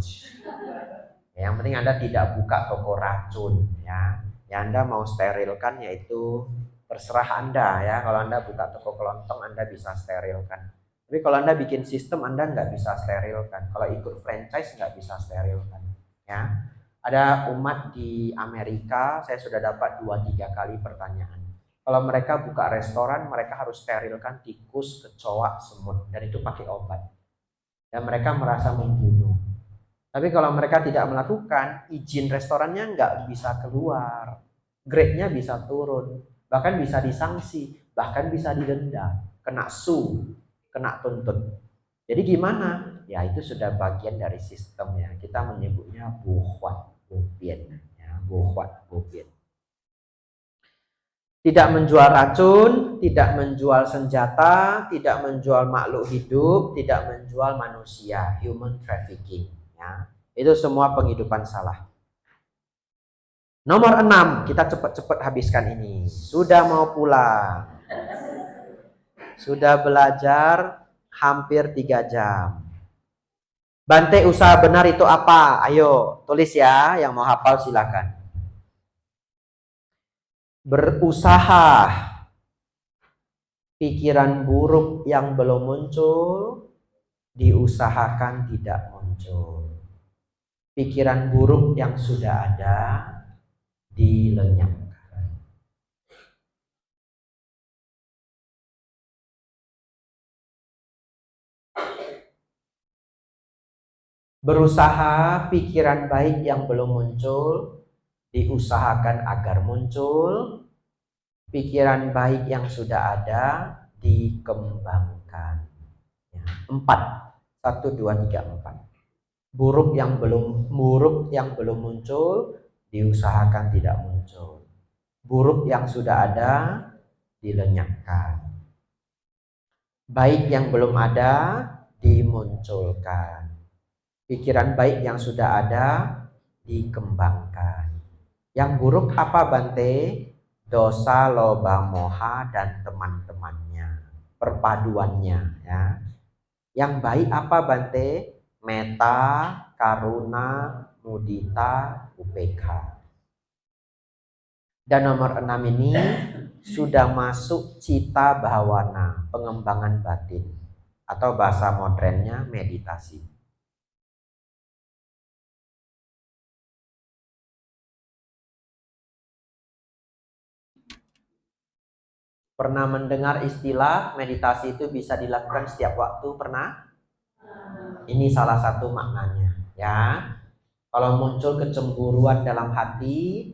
ya. Yang penting Anda tidak buka toko racun ya. Ya Anda mau sterilkan, yaitu terserah Anda ya. Kalau Anda buka toko kelontong, Anda bisa sterilkan. Tapi kalau Anda bikin sistem, Anda nggak bisa sterilkan. Kalau ikut franchise nggak bisa sterilkan ya. Ada umat di Amerika, saya sudah dapat 2-3 kali pertanyaan. Kalau mereka buka restoran, mereka harus sterilkan tikus, kecoa, semut, dan itu pakai obat. Dan mereka merasa membunuh. Tapi kalau mereka tidak melakukan, izin restorannya nggak bisa keluar, grade-nya bisa turun, bahkan bisa disanksi, bahkan bisa didenda, kena sue, kena tuntut. Jadi gimana? Ya itu sudah bagian dari sistemnya. Kita menyebutnya buhwat bupien, ya, buhwat bupien. Tidak menjual racun, tidak menjual senjata, tidak menjual makhluk hidup, tidak menjual manusia, human trafficking. Ya, itu semua penghidupan salah. Nomor 6, kita cepat-cepat habiskan ini. Sudah mau pulang. Sudah belajar hampir 3 jam. Bante, usaha benar itu apa? Ayo, tulis ya. Yang mau hafal silakan. Berusaha. Pikiran buruk yang belum muncul, diusahakan tidak muncul. Pikiran buruk yang sudah ada, dilenyapkan. Berusaha pikiran baik yang belum muncul, diusahakan agar muncul. Pikiran baik yang sudah ada, dikembangkan. 4. 1, 2, 3, 4. Buruk yang belum muncul, diusahakan tidak muncul. Buruk yang sudah ada, dilenyapkan. Baik yang belum ada, dimunculkan. Pikiran baik yang sudah ada, dikembangkan. Yang buruk apa, Bante? Dosa, loba, moha, dan teman-temannya. perpaduannya ya. Yang baik apa Bante? Metta, karuna, mudita, upekha. Dan nomor 6 ini sudah masuk cita bhawana, pengembangan batin, atau bahasa modernnya meditasi. Pernah mendengar istilah meditasi itu bisa dilakukan setiap waktu? Pernah? Ini salah satu maknanya ya. Kalau muncul kecemburuan dalam hati,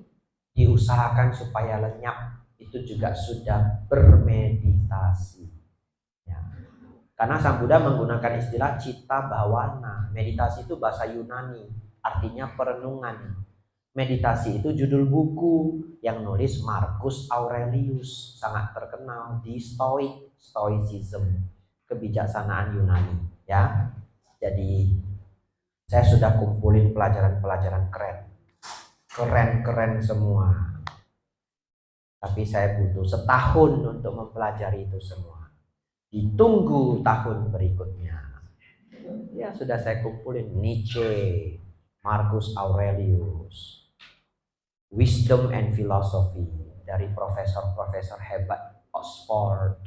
diusahakan supaya lenyap. Itu juga sudah bermeditasi ya. Karena Sang Buddha menggunakan istilah cita bhawana. Meditasi itu bahasa Yunani, artinya perenungan. Meditasi itu judul buku yang nulis Marcus Aurelius, sangat terkenal di Stoicism, kebijaksanaan Yunani ya. Jadi saya sudah kumpulin pelajaran-pelajaran keren semua. Tapi saya butuh setahun untuk mempelajari itu semua. Ditunggu tahun berikutnya. Ya sudah saya kumpulin Nietzsche, Marcus Aurelius, Wisdom and Philosophy dari profesor-profesor hebat Oxford,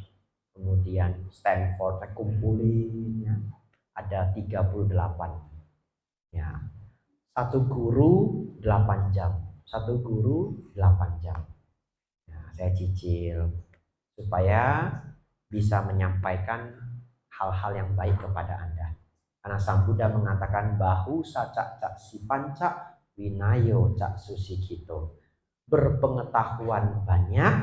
kemudian Stanford, saya kumpulin ya. Ada 38 ya. Satu guru 8 jam. Satu guru 8 jam. Nah, saya cicil supaya bisa menyampaikan hal-hal yang baik kepada Anda. Karena Sang Buddha mengatakan bahu sacak cak si pancak winayo cak susikito. Berpengetahuan banyak,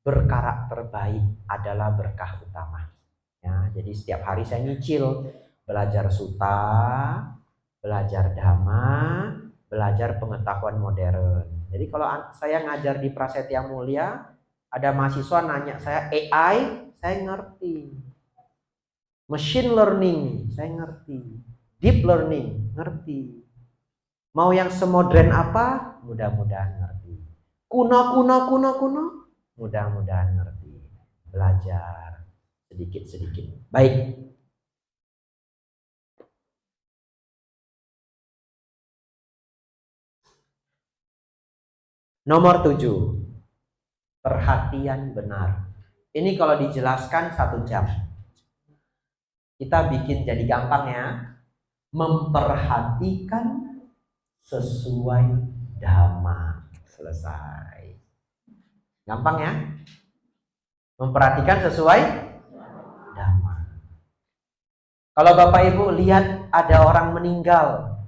berkarakter baik adalah berkah utama. Ya, jadi setiap hari saya nyicil belajar sutta, belajar dhamma, belajar pengetahuan modern. Jadi kalau saya ngajar di Prasetya Mulia, ada mahasiswa nanya saya AI, saya ngerti. Machine learning, saya ngerti. Deep learning, ngerti. Mau yang semodern apa? Mudah-mudahan ngerti. Kuno, mudah-mudahan ngerti. Belajar sedikit-sedikit. Baik. Nomor 7. Perhatian benar. Ini kalau dijelaskan 1 jam. Kita bikin jadi gampang ya. Memperhatikan sesuai dhamma. Selesai. Gampang ya? Memperhatikan sesuai dhamma. Kalau Bapak Ibu lihat ada orang meninggal,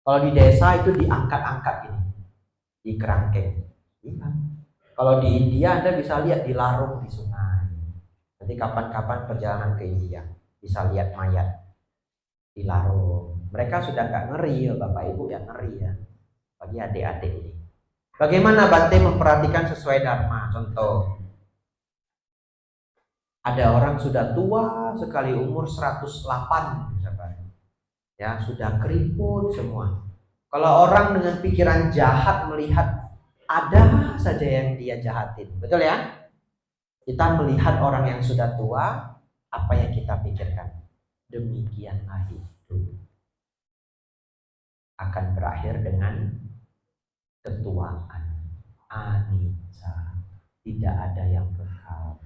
kalau di desa itu diangkat-angkat ini, di kerangkeng. Ya. Kalau di India Anda bisa lihat dilarung di sungai. Nanti kapan-kapan perjalanan ke India bisa lihat mayat dilarung. Mereka sudah nggak ngeri ya Bapak Ibu, yang ngeri ya bagi adik-adik ini. Bagaimana Bante memperhatikan sesuai dharma? Contoh, ada orang sudah tua sekali, umur 108 misalkan. Ya, sudah keriput semua. Kalau orang dengan pikiran jahat melihat ada saja yang dia jahatin. Betul ya? Kita melihat orang yang sudah tua, apa yang kita pikirkan? Demikianlah hidup. Akan berakhir dengan ketuaan. Anicca. Tidak ada yang kekal.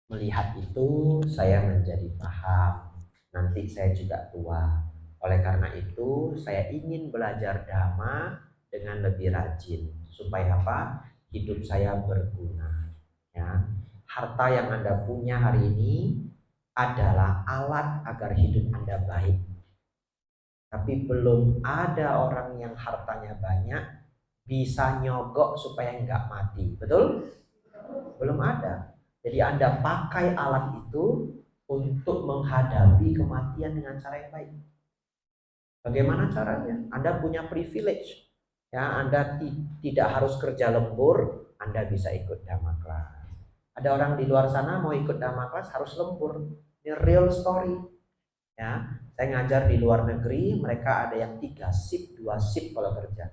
Melihat itu saya menjadi paham. Nanti saya juga tua. Oleh karena itu saya ingin belajar dhamma dengan lebih rajin. Supaya apa? Hidup saya berguna. Ya. Harta yang Anda punya hari ini adalah alat agar hidup Anda baik. Tapi belum ada orang yang hartanya banyak bisa nyogok supaya nggak mati. Betul? Belum ada. Jadi Anda pakai alat itu untuk menghadapi kematian dengan cara yang baik. Bagaimana caranya? Anda punya privilege. Ya, Anda tidak harus kerja lembur, Anda bisa ikut dhamma class. Ada orang di luar sana mau ikut dhamma class harus lembur. Ini real story. Ya, saya ngajar di luar negeri, mereka ada yang 3 shift, 2 shift kalau kerja.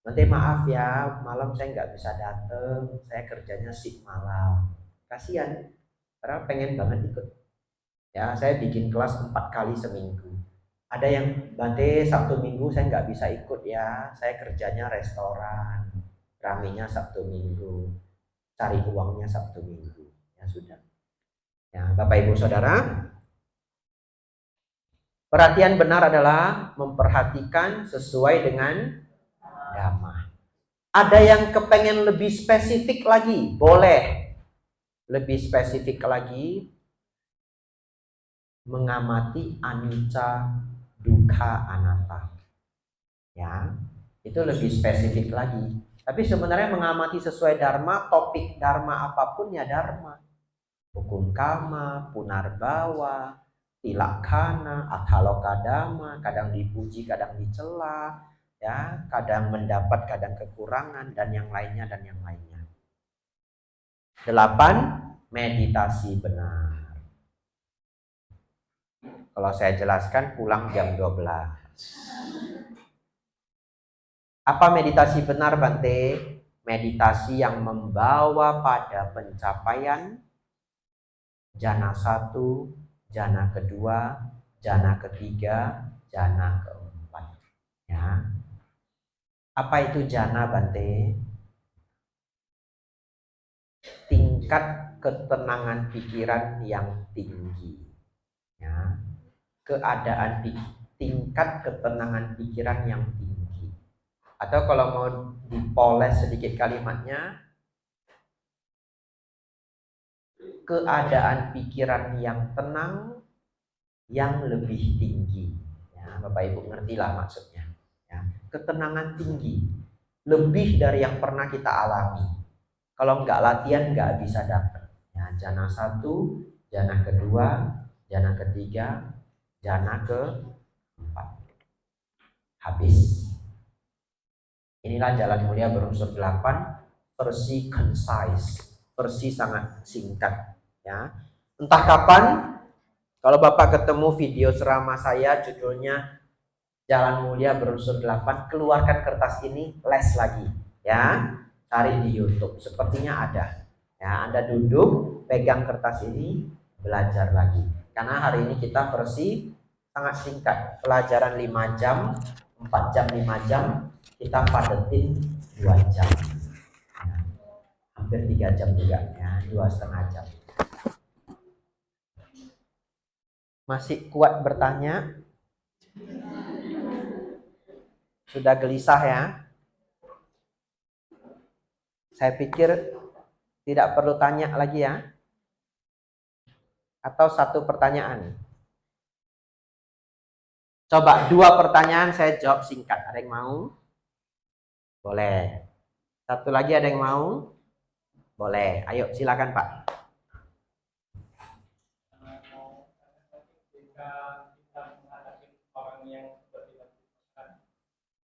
Nanti maaf ya, malam saya nggak bisa datang, saya kerjanya shift malam. Kasihan. karena pengen banget ikut. Ya, saya bikin kelas 4 kali seminggu. Ada yang Bante Sabtu Minggu saya nggak bisa ikut ya, saya kerjanya restoran, ramenya Sabtu Minggu, cari uangnya Sabtu Minggu. Ya sudah. Ya, Bapak Ibu Saudara, perhatian benar adalah memperhatikan sesuai dengan dhamma. Ada yang kepengen lebih spesifik lagi, boleh lebih spesifik lagi, mengamati anicca, dukkha, anatta. Ya, itu lebih spesifik lagi. Tapi sebenarnya mengamati sesuai dharma, topik dharma apapun ya dharma. Hukum kama, punarbawa, tilakkana, athalokadama, kadang dipuji, kadang dicela, ya, kadang mendapat, kadang kekurangan, dan yang lainnya dan yang lainnya. 8. Meditasi benar. Kalau saya jelaskan pulang jam 12. Apa meditasi benar, Bante? Meditasi yang membawa pada pencapaian jana 1, jana kedua, jana ketiga, jana keempat. Ya. Apa itu jana, Bante? Tingkat ketenangan pikiran yang tinggi. Ya. Keadaan tingkat ketenangan pikiran yang tinggi. Atau kalau mau dipoles sedikit kalimatnya, keadaan pikiran yang tenang yang lebih tinggi. Ya, Bapak Ibu ngertilah maksudnya. Ya, ketenangan tinggi, lebih dari yang pernah kita alami. Kalau nggak latihan nggak bisa dapat. Ya, jana 1, jana kedua, jana ketiga, jana keempat. Habis. Inilah Jalan Mulia berunsur 8, versi concise, versi sangat singkat. Ya, entah kapan, kalau Bapak ketemu video ceramah saya judulnya Jalan Mulia berunsur 8, keluarkan kertas ini, les lagi. Ya, cari di YouTube, sepertinya ada. Ya, Anda duduk, pegang kertas ini, belajar lagi. Karena hari ini kita versi sangat singkat, pelajaran 5 jam, 4 jam, 5 jam, kita padetin 2 jam. Ya, hampir 3 jam juga, ya, 2,5 jam. Masih kuat bertanya? Sudah gelisah ya? Saya pikir tidak perlu tanya lagi ya. Atau satu pertanyaan. Coba 2 pertanyaan saya jawab singkat. Ada yang mau? Boleh. Satu lagi ada yang mau? Boleh. Ayo silakan Pak. Jika kita menghadapi orang yang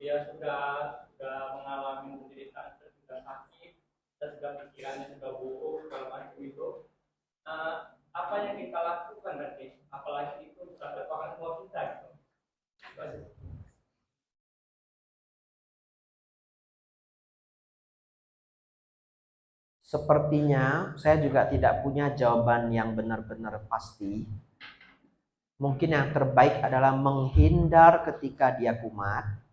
dia sudah mengalami penderitaan, sudah sakit, dan sudah pikirannya sudah buruk, segala macam itu, apa yang kita lakukan berarti? Apalagi itu terhadap orang tua kita gitu. Sepertinya saya juga tidak punya jawaban yang benar-benar pasti. Mungkin yang terbaik adalah menghindar ketika dia kumat.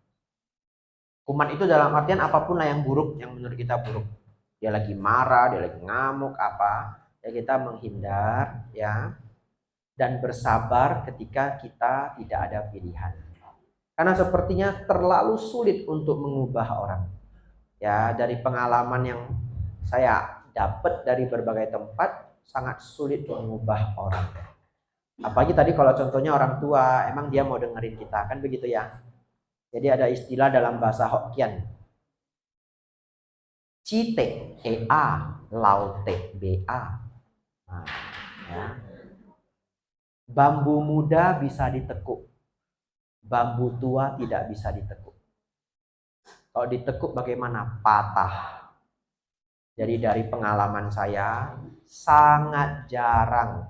Kumat itu dalam artian apapun lah yang buruk, yang menurut kita buruk. Dia lagi marah, dia lagi ngamuk, apa. Ya kita menghindar, ya. Dan bersabar ketika kita tidak ada pilihan. Karena sepertinya terlalu sulit untuk mengubah orang. Ya, dari pengalaman yang saya dapat dari berbagai tempat, sangat sulit mengubah orang. Apalagi tadi kalau contohnya orang tua, emang dia mau dengerin kita, kan begitu ya. Jadi ada istilah dalam bahasa Hokkien, Cite EA Laute BA. Nah, ya. Bambu muda bisa ditekuk, bambu tua tidak bisa ditekuk. Kalau ditekuk bagaimana? Patah. Jadi dari pengalaman saya, sangat jarang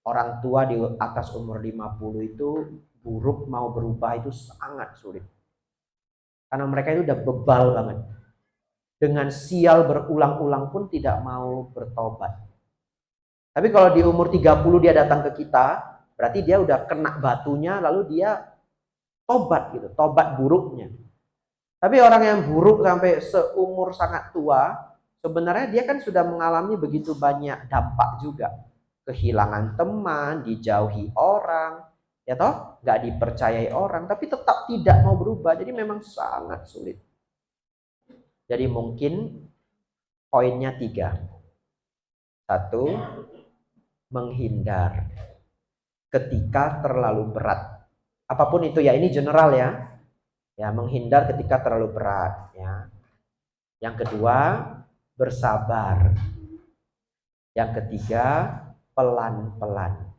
orang tua di atas umur 50 itu buruk mau berubah itu sangat sulit. Karena mereka itu udah bebal banget. Dengan sial berulang-ulang pun tidak mau bertobat. Tapi kalau di umur 30 dia datang ke kita, berarti dia udah kena batunya, lalu dia tobat gitu, tobat buruknya. Tapi orang yang buruk sampai seumur sangat tua, sebenarnya dia kan sudah mengalami begitu banyak dampak juga. Kehilangan teman, dijauhi orang, ya toh, nggak dipercayai orang, tapi tetap tidak mau berubah. Jadi memang sangat sulit. Jadi mungkin poinnya 3. 1, menghindar ketika terlalu berat. Apapun itu ya, ini general ya. Ya, menghindar ketika terlalu berat ya. Yang kedua, bersabar. Yang ketiga, pelan-pelan.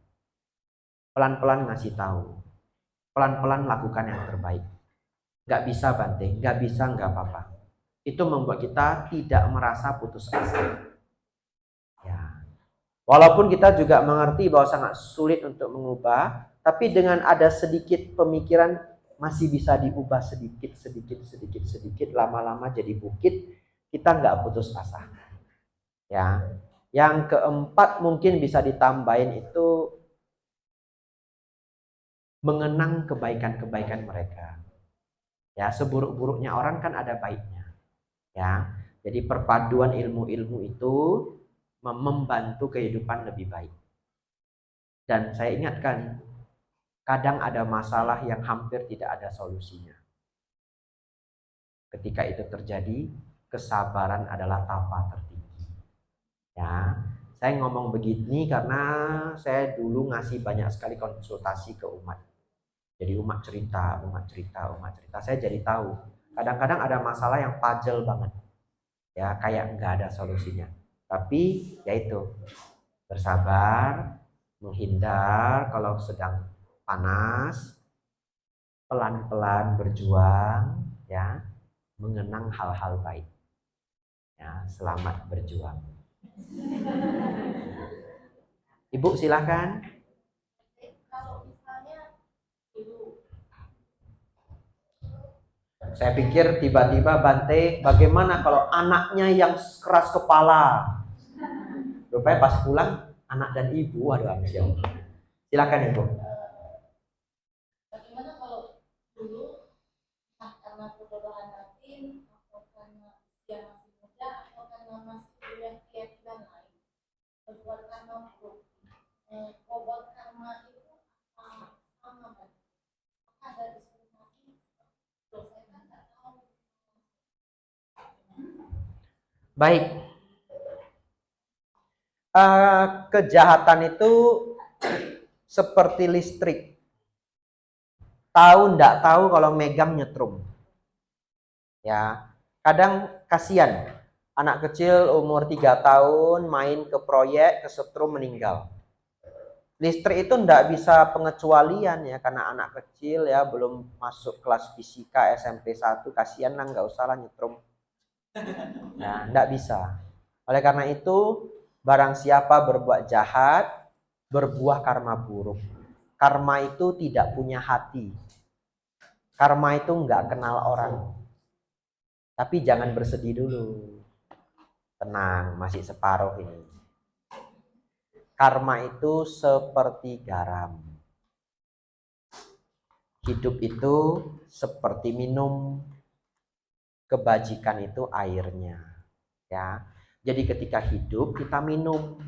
Pelan-pelan ngasih tahu. Pelan-pelan lakukan yang terbaik. Nggak bisa Bante, nggak bisa nggak apa-apa. Itu membuat kita tidak merasa putus asa. Ya. Walaupun kita juga mengerti bahwa sangat sulit untuk mengubah, tapi dengan ada sedikit pemikiran masih bisa diubah sedikit, lama-lama jadi bukit, kita nggak putus asa. Ya. Yang keempat mungkin bisa ditambahin itu mengenang kebaikan-kebaikan mereka. Ya, seburuk-buruknya orang kan ada baiknya. Ya. Jadi perpaduan ilmu-ilmu itu membantu kehidupan lebih baik. Dan saya ingatkan, kadang ada masalah yang hampir tidak ada solusinya. Ketika itu terjadi, kesabaran adalah tapa tertinggi. Ya, saya ngomong begini karena saya dulu ngasih banyak sekali konsultasi ke umat. Jadi umat cerita. Saya jadi tahu. Kadang-kadang ada masalah yang puzzle banget. Ya, kayak nggak ada solusinya. Tapi ya itu, bersabar, menghindar kalau sedang panas, pelan-pelan berjuang, ya, mengenang hal-hal baik. Ya, selamat berjuang. Ibu silakan. Kalau misalnya dulu Saya pikir tiba-tiba Bante, bagaimana kalau anaknya yang keras kepala? Rupanya pas pulang anak dan ibu, aduh amsyong. Silakan Ibu. bagaimana kalau dulu karena kebodohan hati atau karena usia masih muda atau karena masih punya keyakinan lain berbuat karma buruk, obat karma itu sama kan? Ada dispensasi? Loh, saya kan nggak tahu. Baik. Kejahatan itu seperti listrik. Tahu ndak tahu kalau megang nyetrum. Ya, kadang kasihan anak kecil umur 3 tahun main ke proyek, kesetrum meninggal. Listrik itu ndak bisa pengecualian ya, karena anak kecil ya belum masuk kelas fisika SMP 1, kasihan lah, nggak usah lah nyetrum. Nah, ndak bisa. Oleh karena itu, barang siapa berbuat jahat, berbuah karma buruk. Karma itu tidak punya hati. Karma itu nggak kenal orang. Tapi jangan bersedih dulu. Tenang, masih separuh ini. Karma itu seperti garam. Hidup itu seperti minum. Kebajikan itu airnya. Ya. Jadi ketika hidup kita minum.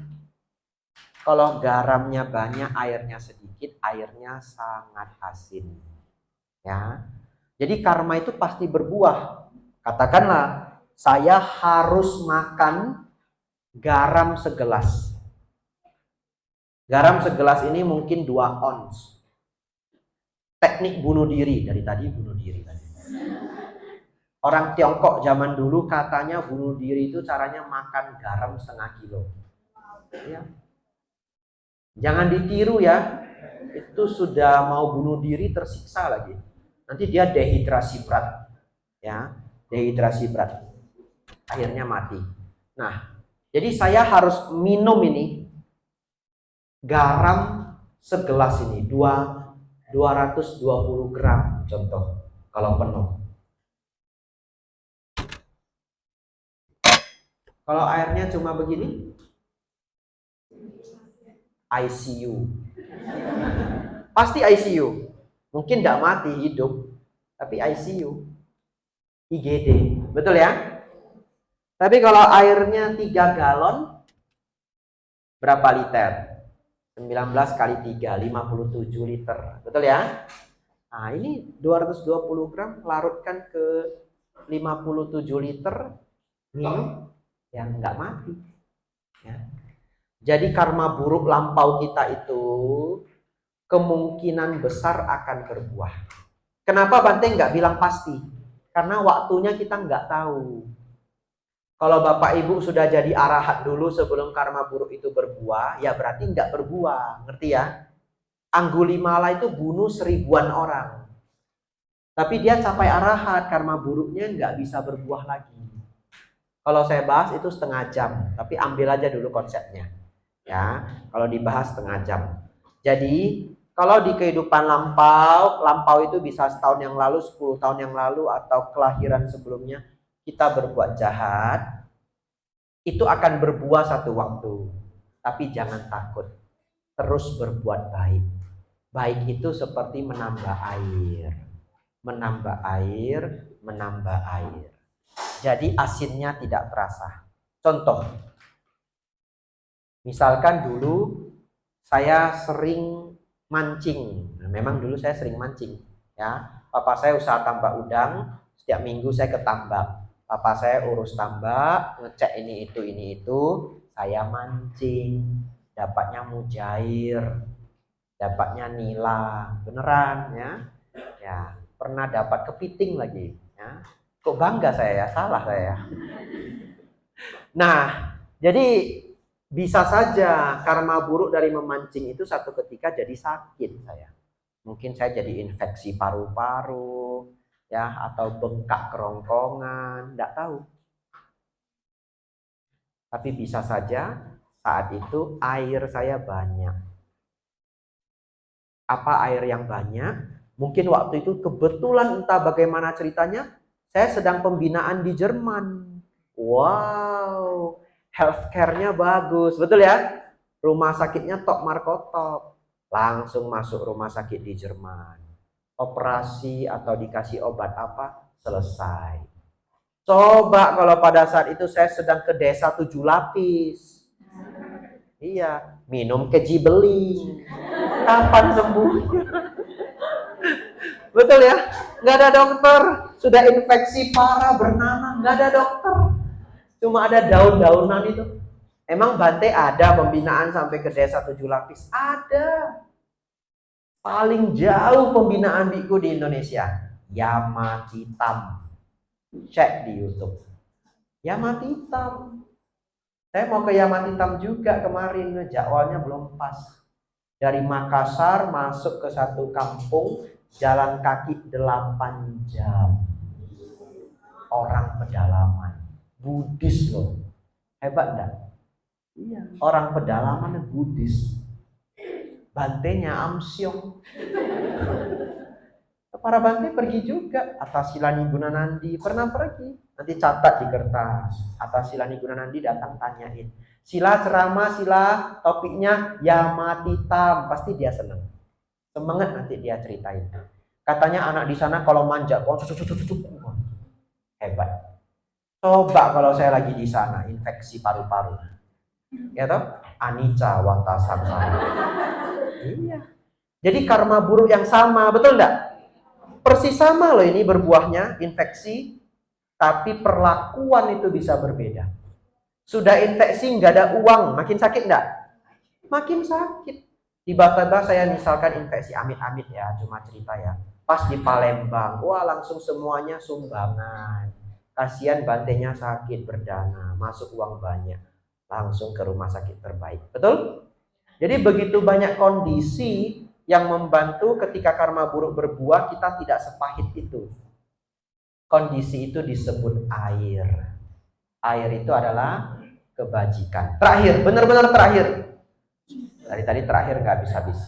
Kalau garamnya banyak, airnya sedikit, airnya sangat asin. Ya. Jadi karma itu pasti berbuah. Katakanlah, saya harus makan garam segelas. Garam segelas ini mungkin 2 ons. Teknik bunuh diri, dari tadi bunuh diri. Orang Tiongkok zaman dulu katanya bunuh diri itu caranya makan garam setengah kilo. Ya. Jangan ditiru ya, itu sudah mau bunuh diri tersiksa lagi. Nanti dia dehidrasi berat, ya, dehidrasi berat, akhirnya mati. Nah, jadi saya harus minum ini garam segelas ini, 220 gram contoh kalau penuh. Kalau airnya cuma begini, ICU. Pasti ICU. Mungkin tidak mati, hidup, tapi ICU. IGD. Betul ya? Tapi kalau airnya 3 galon, berapa liter? 19 kali 3, 57 liter. Betul ya? Nah, ini 220 gram larutkan ke 57 liter, minum, yang nggak mati. Ya. Jadi karma buruk lampau kita itu kemungkinan besar akan berbuah. Kenapa Bante nggak bilang pasti? Karena waktunya kita nggak tahu. Kalau Bapak Ibu sudah jadi arahat dulu sebelum karma buruk itu berbuah, ya berarti nggak berbuah. Ngerti ya? Anggulimala itu bunuh 1000-an orang. Tapi dia capai arahat, karma buruknya nggak bisa berbuah lagi. Kalau saya bahas itu setengah jam, tapi ambil aja dulu konsepnya. Ya, kalau dibahas setengah jam. Jadi, kalau di kehidupan lampau itu bisa setahun yang lalu, 10 tahun yang lalu, atau kelahiran sebelumnya, kita berbuat jahat, itu akan berbuah satu waktu. Tapi jangan takut, terus berbuat baik. Baik itu seperti menambah air. Menambah air, menambah air. Jadi asinnya tidak terasa. Contoh, misalkan dulu saya sering mancing. Nah, memang dulu saya sering mancing. Ya, papa saya usaha tambak udang. Setiap minggu saya ke tambak. Papa saya urus tambak, ngecek ini itu. Saya mancing, dapatnya mujair, dapatnya nila, beneran ya. Ya, pernah dapat kepiting lagi. Ya. Kok bangga saya ya? Salah saya ya. Nah, jadi bisa saja karma buruk dari memancing itu satu ketika jadi sakit saya. Mungkin saya jadi infeksi paru-paru, ya, atau bengkak kerongkongan, tidak tahu. Tapi bisa saja saat itu air saya banyak. Apa air yang banyak? Mungkin waktu itu kebetulan entah bagaimana ceritanya, saya sedang pembinaan di Jerman. Wow, healthcare-nya bagus, betul ya? Rumah sakitnya top markotop. Langsung masuk rumah sakit di Jerman. Operasi atau dikasih obat apa, selesai. Coba kalau pada saat itu saya sedang ke desa 7 lapis. Iya, minum keji beling. Kapan sembuhnya? Betul ya? Nggak ada dokter. Sudah infeksi parah, bernanah, nggak ada dokter. Cuma ada daun-daunan itu. Emang Bante ada pembinaan sampai ke desa 7 lapis? Ada. Paling jauh pembinaan biku di Indonesia, Yamatitam. Cek di YouTube. Yamatitam. Saya mau ke Yamatitam juga kemarin, jadwalnya belum pas. Dari Makassar masuk ke satu kampung, jalan kaki 8 jam. Orang pedalaman, Buddhis loh. Hebat enggak? Iya, orang pedalaman Buddhis. Bantenya Amsyong. Para Bante pergi juga. Atas Silani Gunanandi pernah pergi. Nanti catat di kertas. Atas Silani Gunanandi datang tanyain. Sila ceramah, sila topiknya Yamatitam. Pasti dia senang. Semangat nanti dia ceritain. Katanya anak di sana kalau manjat, hebat. Coba kalau saya lagi di sana, infeksi paru-paru. Ya toh? Anicca wata samsara. Iya. Jadi karma buruk yang sama, betul enggak? Persis sama loh ini berbuahnya, infeksi, tapi perlakuan itu bisa berbeda. Sudah infeksi nggak ada uang, makin sakit enggak? Makin sakit. Tiba-tiba saya misalkan infeksi, amit-amit ya, cuma cerita ya. Pas di Palembang, wah langsung semuanya sumbangan. Kasihan Bantenya sakit berdana, masuk uang banyak. Langsung ke rumah sakit terbaik. Betul? Jadi begitu banyak kondisi yang membantu ketika karma buruk berbuah, kita tidak sepahit itu. Kondisi itu disebut air. Air itu adalah kebajikan. Terakhir, benar-benar terakhir. Dari tadi terakhir nggak habis-habis.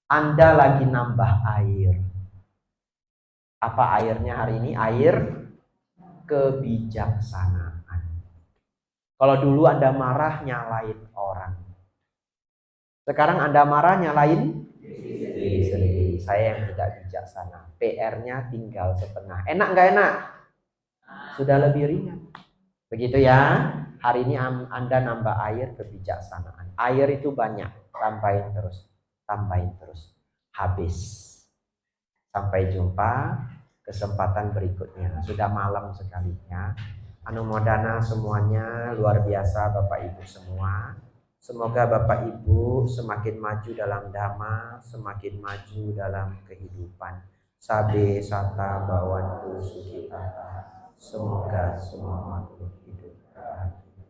Anda lagi nambah air. Apa airnya hari ini? Air kebijaksanaan. Kalau dulu Anda marah, nyalain orang. Sekarang Anda marah, nyalain diri sendiri. Saya yang tidak bijaksana. PR-nya tinggal setengah. Enak nggak enak? Sudah lebih ringan. Begitu ya. Hari ini Anda nambah air kebijaksanaan. Air itu banyak. Tambahin terus. Tambahin terus. Habis. Sampai jumpa kesempatan berikutnya. Sudah malam sekali ya. Anumodana semuanya, luar biasa Bapak Ibu semua. Semoga Bapak Ibu semakin maju dalam dhamma, semakin maju dalam kehidupan. Sabe sata bawantu sukitata. Semoga semua makhluk hidup bahagia.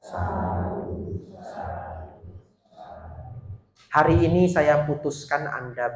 Sadu, sadu, sadu. Hari ini saya putuskan Anda